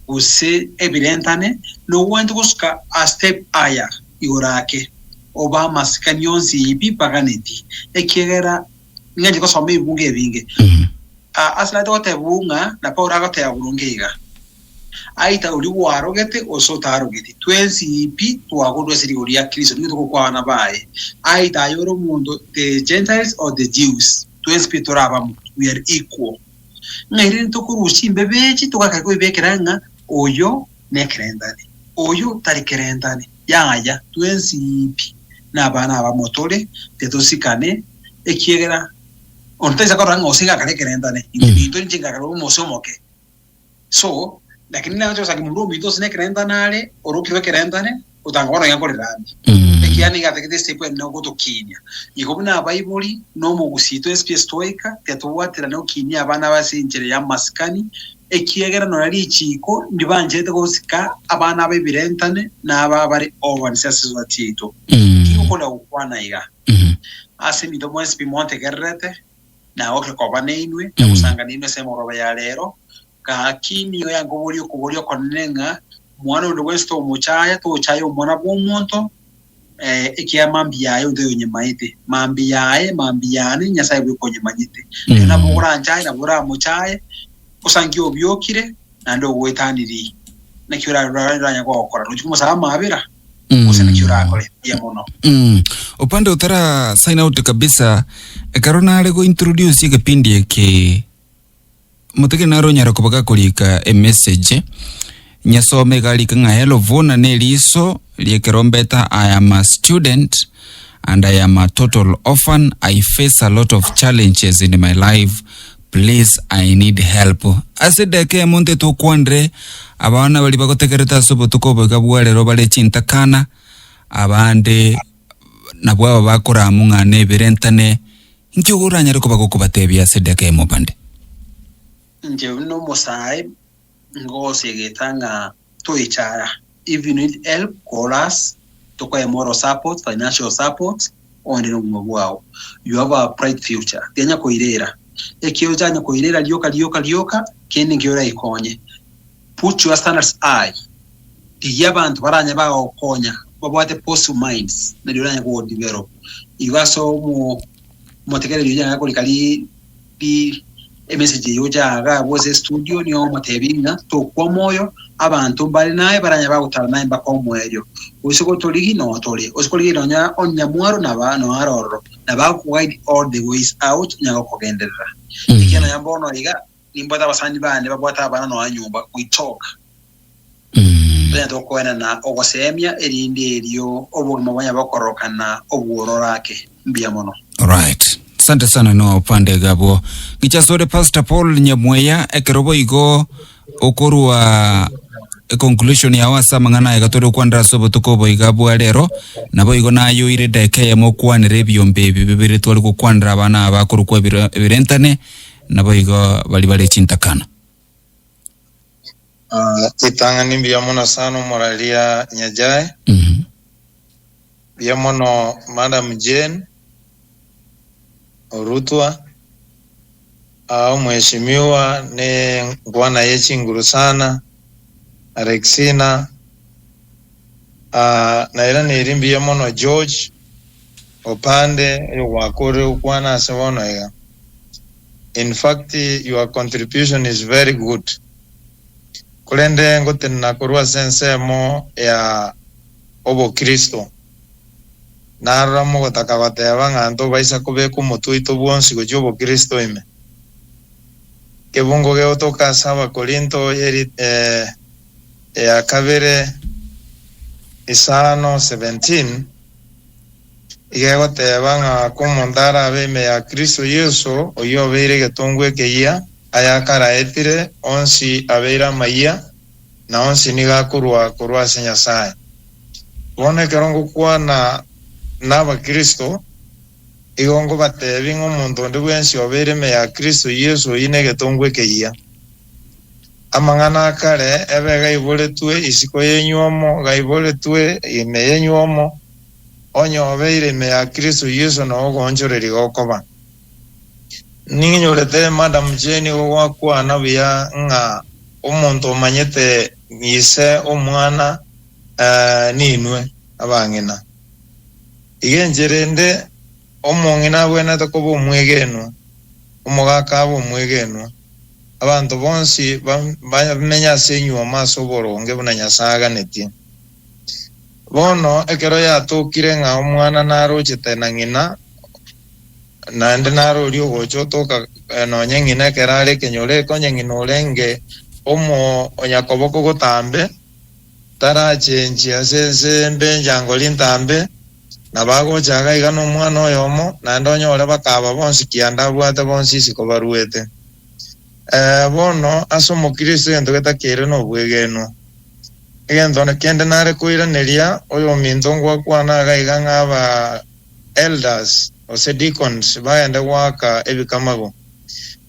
use Ebirentane no want kuska a step aya igorake oba maskanyonzi ipi paganeti ekigera nganje ko some ibunge binge asla to tebunga na paura ko te abulungeiga aita uri warogete osotarogete twensi ipi twagodwe siri ya Kristo nito ko kwana bae aita yoro mundo the Gentiles or the Jews twensi pitoraba we are equal ngairin to kurushi bebechi to kakako ibekeranga oyo nekrendane oyo tarikrendane yaya twensi ipi na bana ba motore tetosikane ekiegera onteza koranga osinga kale krendane indito nchinga kalo mosomoke so lakini na chosa kimundu mito sine krendanale orukiro krendane utangona yankorerani ekiani gatekete step no goto kinya igobuna bible no mu Gusii stoika tetowatira no kinya abana basinjire ya maskani ekiegera no ari chiko ndibanjete gosika abana b'Ebirentane n'aba bari orphans asizwatito kikola ukwana iga asemi do mwe monte gerrete na okre kobane inwe na usanga ninwe se moroba ya lero ka kinyo yango kubolio konenga mwana ndo westo muchaya to chayo mwana bw'omuntu ekiya mambiyaye udeyo nyemaite mambiyane nyasaye bwikonye manyite na buguranja na bura muchaye kusangi obyokire nando wetaniri nakyura ranya kwa okora rujumu salama abira usana kyura akole ya mono upande utara sign out kabisa ekarona alego introduce kipindi yake muteke naro nyara kubaka kulika a message nyasome galika nga hello vona neliso liekerombeta I am a student and I am a total orphan. I face a lot of challenges in my life. Please, I need help. Asideke monte to kwandre abana bali bakotekereta sobo tukobo kabwale robale Chintakana abande nabwa bakora munga ne Ebirentane nkyogura nyare ko bakokubatebya asideke mo bande nje no mosai ngose getanga toichara if you need help call us to kwa moral support financial support onde no mugwao you have a bright future tenya koirera ekiojanya koirera lyoka kene ngiora ikonye put your standards high abantu baranya baokonya babate positive minds na lyoranya ko develop igaso mu motekere lyoranya ko likali bi message yojaga bose studio niyo mutebinga to kwa moyo abantu bali naye baranya bagutala naye bakomweyo usiko toligi no tole usiko ligi nonya onyamwaro na bano aroro na bakuguide all the ways out nyako kogenderera ikena yambono iga nimbota basani bane babwata abana no anyumba we talk to kwena na ogosemya erindi eryo obugima bwanya bakorokana obuororake mbia mono. Right. Asante sana no upande gabo gichasore Pastor Paul Nyamweya ekerobo igo okorwa conclusion ya wasa mangana egatore kwandra sobo tukobo igabo alero nabo igo nayo ire deke yamo kwanire byombe bibere twali ku kwandra abana abakuru kwa Ebirentane nabo igo bali Chintakana itanga nimbi ya mona sano moralia nyajae ya mono Madam Jane Orutwa au mheshimiwa ne bwana yechi nguru sana Alexina na ila nirimbi ya mono George opande wakore ukwana asewono ega. In fact your contribution is very good. Kulende ngote na kurua sensemo ya obo Kristo nara mo gotakabate anto baisa kubeku mutuito bwonsi gojobo Kristo ime kebungo geotoka saba Korinto eri akabere isano 17 igegote banga kumondara abeme ya Kristo Yesu oyo beire getongwe keya ayakara etire onsi abeira maya na onsi niga kurwa se Nyasaye wone kerongo kwana naba Kristo igongo batebi ng'omuntu ndi bwensi obere me ya Kristo Yesu ine getongwe keia amang'ana akare ebe gaiboretwe isiko yenyuomo gaiboretwe ime yenyuomo onyo obeire me ya Kristo Yesu no gonchoreri gokoba ninyorete Madam Jeni wakwana bya nga omuntu manyete yise omwana ninwe abangina igenjerende omongina bwena takobo omwegeno omugaka abo omwegeno abantu bonsi bamenya senyu amaso boronge buna Nyasaga neti bono ekero yatukire nga omwana narochete na ngina nande naro lyo gocho toka no nyengina kerale kenyole ko nyengina olenge omo onyakoboko gotambe tara chenji asense mbenjango lintambe nabago chaga igano mwana oyomo nande onyole bakaba bonsi kianda bwate bonsi siko baruete bono asomo Kristo ento getakere no bwegeno egento ne kende nare kuiraneria oyo mintongo kwana gaiga ngaba elders ose deacons baende waka ebikamago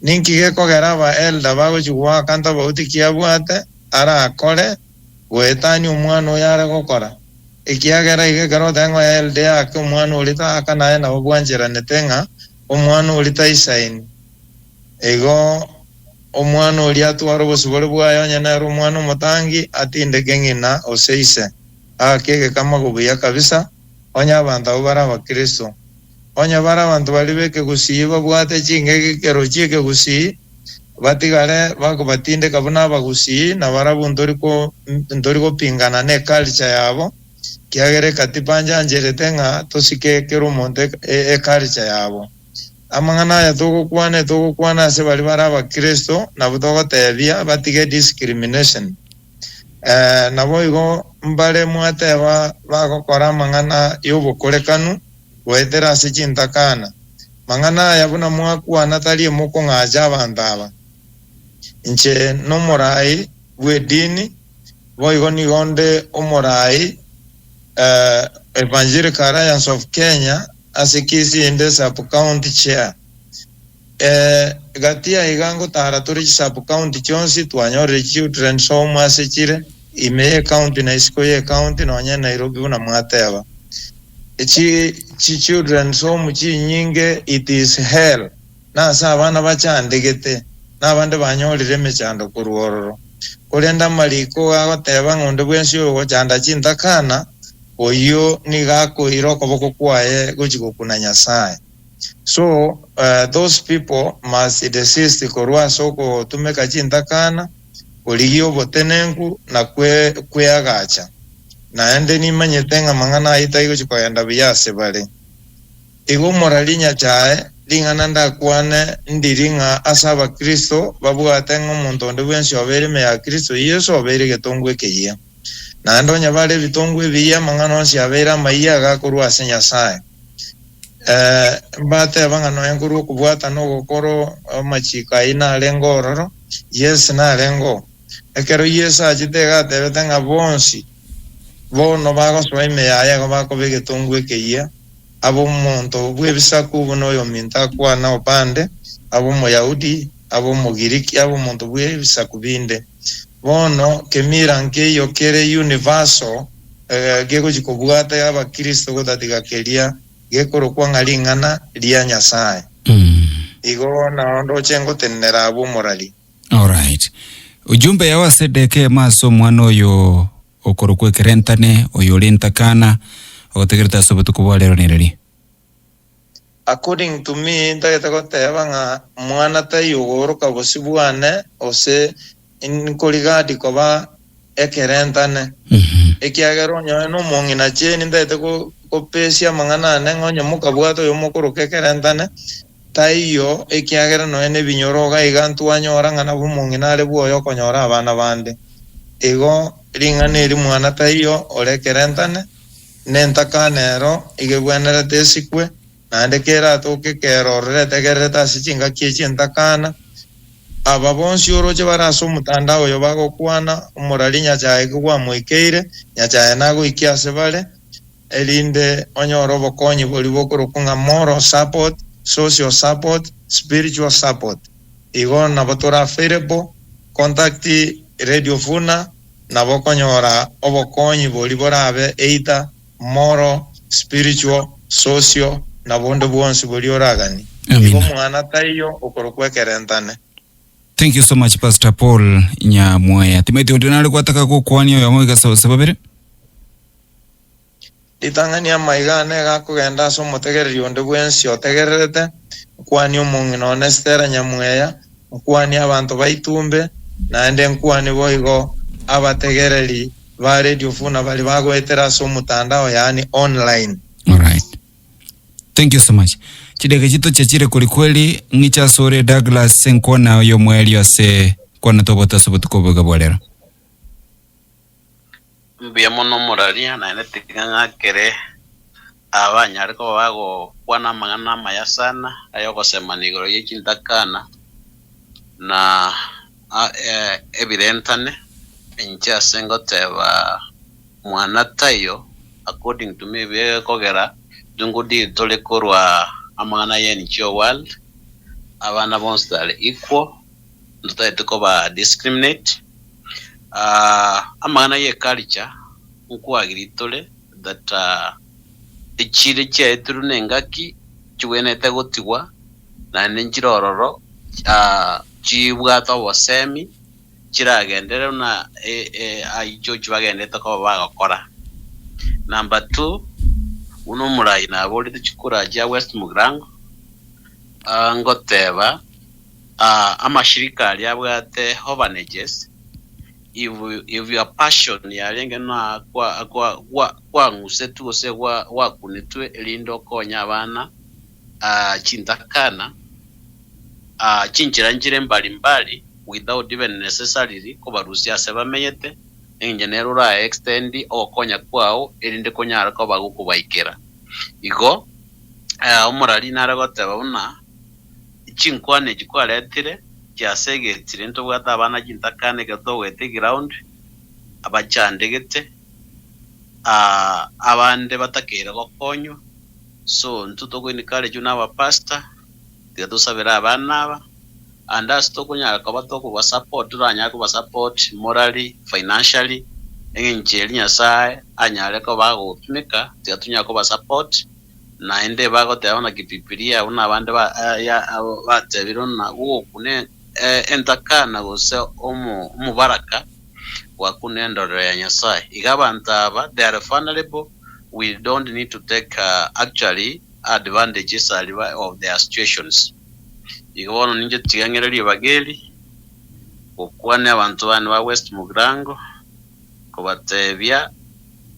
ninki geko geraba elder bago chugwa kanta bauti kiabwate ara akore wetani umwana oyare gokora ikiagera igekero tengo elder ake umwana ulita akana na obwanjera netenga umwana ulita isaini ego omwana oli atwara obusubole bwayo nyana umwana mutangi atinde gengina oseise akege kama kubuya kabisa onya abantu abara abakristo onya bara abantu bali beke Gusii babwate chingege kero chike Gusii batigale bako batinde kabuna abagusii na barabu ndoriko pingana ne culture yabo kiagere katipanja njerete nga tosike kero monte culture yabo amangana ya toko kwana se bali bara abakristo na butoko tebia batige discrimination na boigo mbale mwate bakokora mangana yobokorekanu wetera se Chintakana mangana yabuna mwakwana tali moko ngaja abandaba inche no morai wedini boigo ni gonde omorai Evangelical Alliance of Kenya asikisi inde sub county chair gatia igango taratori sub county chonsi twanyore children home asechire ime county na iskoye county no nya Nairobi una mwateba chi children home chi nyinge it is hell na sa bana bachandegete na bande banyorire mechando kuruororo kulenda maliko abateba ngonde bwensi yo chanda Chintakana oyo nigako iroko boko kwae gochiko kuna Nyasaye so those people must desist korwa soko tumeka Chintakana oligio botenengu na kwe agacha na ende ni manyetenga mangana ita igo chiko yanda biyase bale igo moralinya chae lingananda kwane ndiringa asaba Kristo babu atenga omuntu onde bwensi obere me ya Kristo Yesu obere getongwe keya na ndonya bale bitongwe biya mangano si abera maiya ga kurwa se Nyasaye bate bangano enkuru kubwata no gokoro machika ina lengororo yes na lengo ekero yes ajitega tebetanga bonsi bono bago soime ya bako begetongwe keya abo monto bwebisaku bono yo minta kwa na opande abo moyahudi abo mogiriki abo monto bwebisaku binde bono kemira nke yokere universal geko chikobwata yaba Kristo godatiga kelia geko kwa ngalingana lia Nyasaye igo na ndo chengo tenera abo morali. All right, ujumbe ya wasedeke maso mwana oyo okorokwe Ebirentane oyo Chintakana otegereta soboto kubwalero nereri according to me ndageta goteba nga mwana tayogoroka bosibwane ose inkoligadi koba Ebirentane ekiagero nyo no mongina cheni ndete ko pesia mangana nengonyo mukabwato yo mukuru Ebirentane taiyo ekiagero no ene binyoroga igantu anyora ngana bumongina ale bwoyo konyora abana bande ego ringane ri mwana taiyo ole Ebirentane nentakanero igebwanera tesikwe nande kera toke kero rete gereta sichinga Chintakana aba bonsi oroche baraso mutandao yo bagokwana umurali nyachaye kwa mwikeire nyachaye nago ikiase bale elinde onyoro bokonyi boli bokorokunga moral support, social support, spiritual support. Igon na batora ferebo contacti Radio Funa na bokonyora obokonyi boli borabe eita moral, spiritual, social na bondo bwonsi boli oragani. Igo mwana tayo okorokwekerentane. Thank you so much, Pastor Paul Nyamwea. Timothy ondinali kwataka kukwani yo moiga sababere. Itangania maigane gakugenda so mutegereri onde bwensi otegererete kwani umuntu honestera Nyamwea kwani abantu baitumbe naende kwani boigo abategereri ba Radio Funa bali bagwetera so mutandao yani online. All right. Thank you so much. Chidege chito chachire kweli ngicha sore Douglas senkona yo mweli yose kwana tobota sobutuko bwalero. Mbia mono moralia na netikanga kere abanyariko bago kwana mangana maya sana ayo kosema nigoro ye Chintakana na Ebirentane encha sengo teba mwana tayo according to me be kogera dungudi tole korwa amana yeni chio world abana bonstale equal ntaite ko ba discriminate amana ye culture nkuwa giritole that echire che turunengaki chiwenete gotigwa na nenjirororo chibwata wasemi chiragendere na aicho chibagendete ko bagakora. Number 2 uno murai na boli chikura ja West Mugrango ngoteba amashirika yabwate orphanages if your passion yarenge na kwa ngusetu ose wa kunitwe elindo konya abana Chintakana chinchira njire mbali without even necessarily kubarusia sebamenyete engineer ra extend okonya kwao elinde konyara ko bagukubaikera igo umurali naragoteba una chinkwane chikwaletire kyasegetire nto bwata abana Chintakane gato wete ground abachandegete abande batakera gokonyo so ntuto kwini kale juna ba pastor tigatusabira abana aba andas to kunyara ko batoko ba support ranya ko ba support morally financially engenjeli nyasaye anyare ko bagotumika tigatunya ko ba support na ende bagoteona kipipiria una abande batebiro na kune Entakana gose umubaraka wa kunendoro ya nyasaye igabanta aba they are vulnerable. We don't need to take actually advantages of their situations. Igabona ninje tigangereri bageli okwane abantu bane ba West Mugrango ko batebya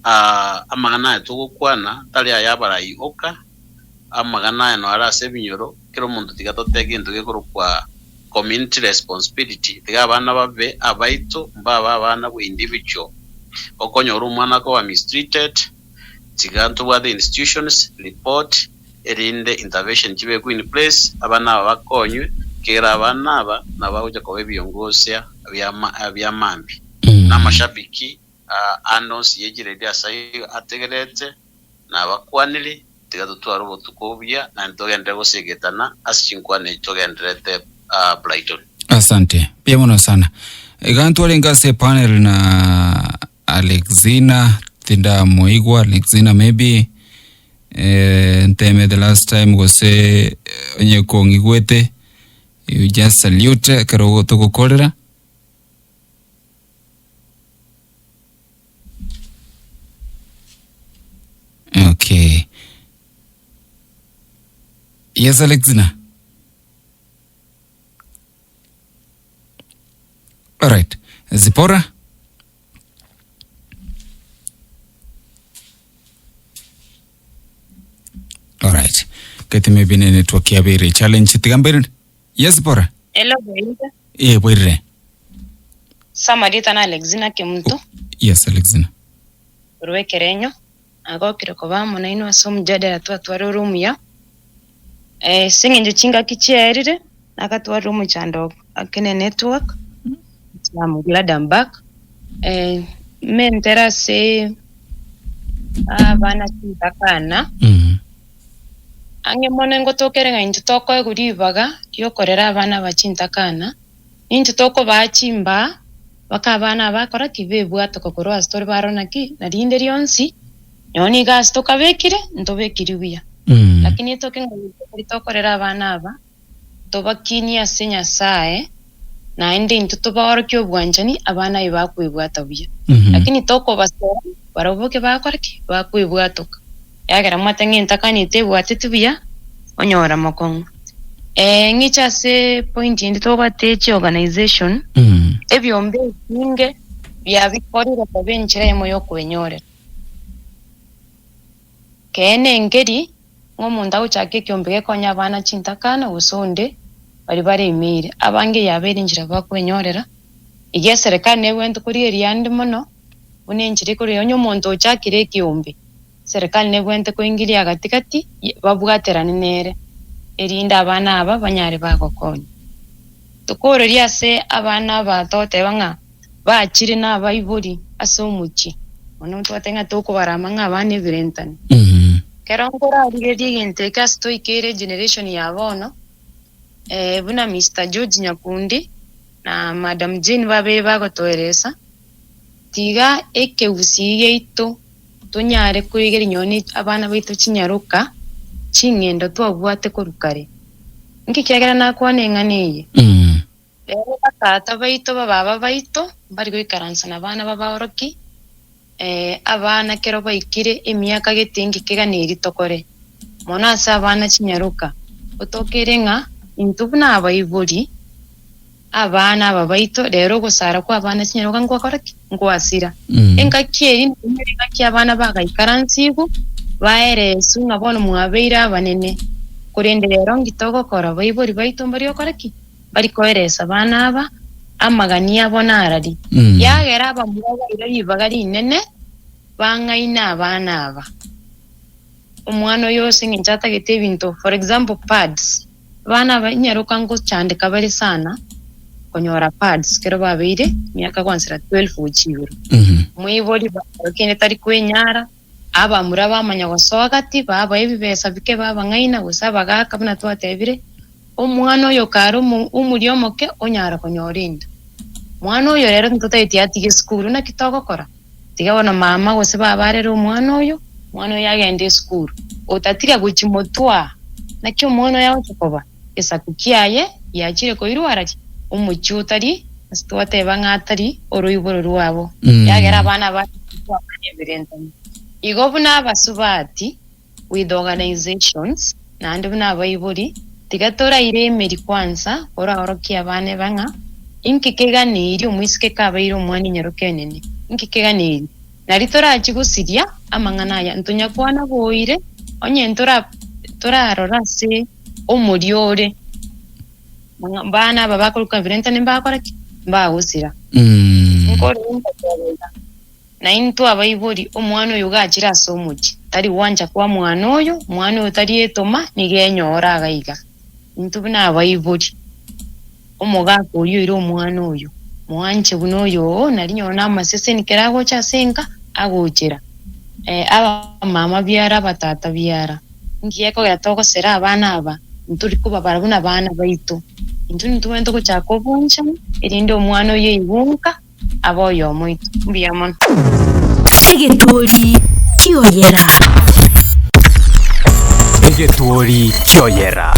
amagana etugukwana tali ayabarayi oka amagana no arase binyoro kero muntu tigatotege into gekorukwa community responsibility tiga abana babe abaito mbaba abana bu individual okonyora umwana ko wa mistreated tiganto wa the institutions report erinde intervention chibe ku in place abana bakonywe kera abana aba nabauje ko bebiyongosia byamambi namashabiki anonsi yegire dia sai ategerete nabakwanili tigatutwara ubutukubya na ntogende gosegetana asinkwane togenderete Brighton. Asante. Pia mono sana. Igantu alingase panel na Alexina tinda moigwa Alexina maybe nteme the last time gose onye kongigwete you just salute kero toko kolera. Okay. Yes, Alexina. All right. Zipora? All right. Kati maybe network ya bere challenge tigambere. Yes, Zipora. Hello, boyita. Boyire. Samarita na Alexina Kemuntu. Yes, Alexina. Urwe kerenyo. Ago kireko bamo na ino asom jade atwa twaro room ya. Singe chinga kicherire. nakatwara omuchando akine network glad I'm back mentera se abana Chintakana ange monengo tokerenga intu toko eguribaga yokorera abana ba Chintakana intu toko bachimba bakabana bakora kibebwa tokokorwa story barona ki narinde ryonsi nyoni gas tokabekire ntobekiri buya lakini tokenga tokorera abana aba tobakini asenya sae na ende intu tobawara kyo bwanjani abana ibakwibwata buya lakini toko basora baroboke bakoraki bakwibwatoka yagera mwatangi Ntakana itebwatete buya onyora makongo ngicha se point indi tobatechi organization ebyombe binge byabikorera babenjira emoyo kwenyore kene ngeri ngomunda uchake kyombe konya abana Chintakana usonde bari imire abange yaberinjira bakwenyorera igihe serikali nebwente kuri eriyandi muno unenjire kuri onyo muntu uchakire kyombe serikali nebwente kuingilia katikati babwaterane nere erinda abana aba banyare bagokonya tukoro lyase abana batote banga bachiri na bayiburi asomuchi omuntu atenga toko baramanga abana Ebirentane kerongora rigedi gente kasto ikere generation ya bono buna Mr. George Nyakundi na Madam Jane babe bagotoeresa tiga ekeusiye ito tunyare kwigera nyoni abana baitu Chinyaruka chingendo twabwate korukare nki kyagera nakwane nganiye rero batata baitu baba baitu bari gwikaransa na abana babaoroki abana kero baikire emyaka getingi keganiri tokore mona asa abana Chinyaruka otokerenga intubuna abayiburi abana babaito rero gusara kwa abana Chinyaruka ngwakoraki ngwasira enkakieri ndenga kyabana bagayikaransigu baeresu ngabona mwabeira banene kurende rero ngitogo kora bayiburi baito mbari okoraki bari koeresa abana aba amagania bonarari yagera abamwaba iribagari nene bangaina abana aba umwana yose nginjata gete bintu for example pads bana banyaruka ngo cyandika bari sana konyora pads kero babire myaka kwansira 12 uchiro mwibori bakene tari kwenyara aba muraba amanya wasogati baba ebibesa bike baba ngaina gusaba gaka buna twatebire umwana oyo karo umuryomoke onyara konyorinda mwana oyo rero ntutaiti atige school na kitogo kora tigabona mama gose babarere umwana oyo yagende school otatira guchimotwa nakyo umwana yawo chikoba esakukiaye yachire koirwaraki umuchutari astwateba ngatari oroiboro rwabo yagera abana ba Ebirentane igobuna abasubati with organizations nandi buna abayiburi tigatora iremeri kwanza oroki abane banga inkikeganiri umwisike kabairo umwani nyarukenene inkikeganiri naritora akigusiria amangana ya ntunya kwana boire onye ntora rorase omuriore bana babakoluka Ebirentane mbakora mbawusira nkoro na into abayiburi omwana oyo gachira somuchi tari wanja kwa mwana oyo tari etoma nigenyora agaiga into bina abayiburi omuga koyo iro omwana oyo mwanje buno oyo nari nyona amasese nikerago chasenga agochera aba mama byara batata byara ngiyeko yatoko sera abana aba nturi kuba barabuna abana baito ntwento kuchako buncha irinde omwana oyo ibunka aboyo moito mbiyamon Egetori kioyera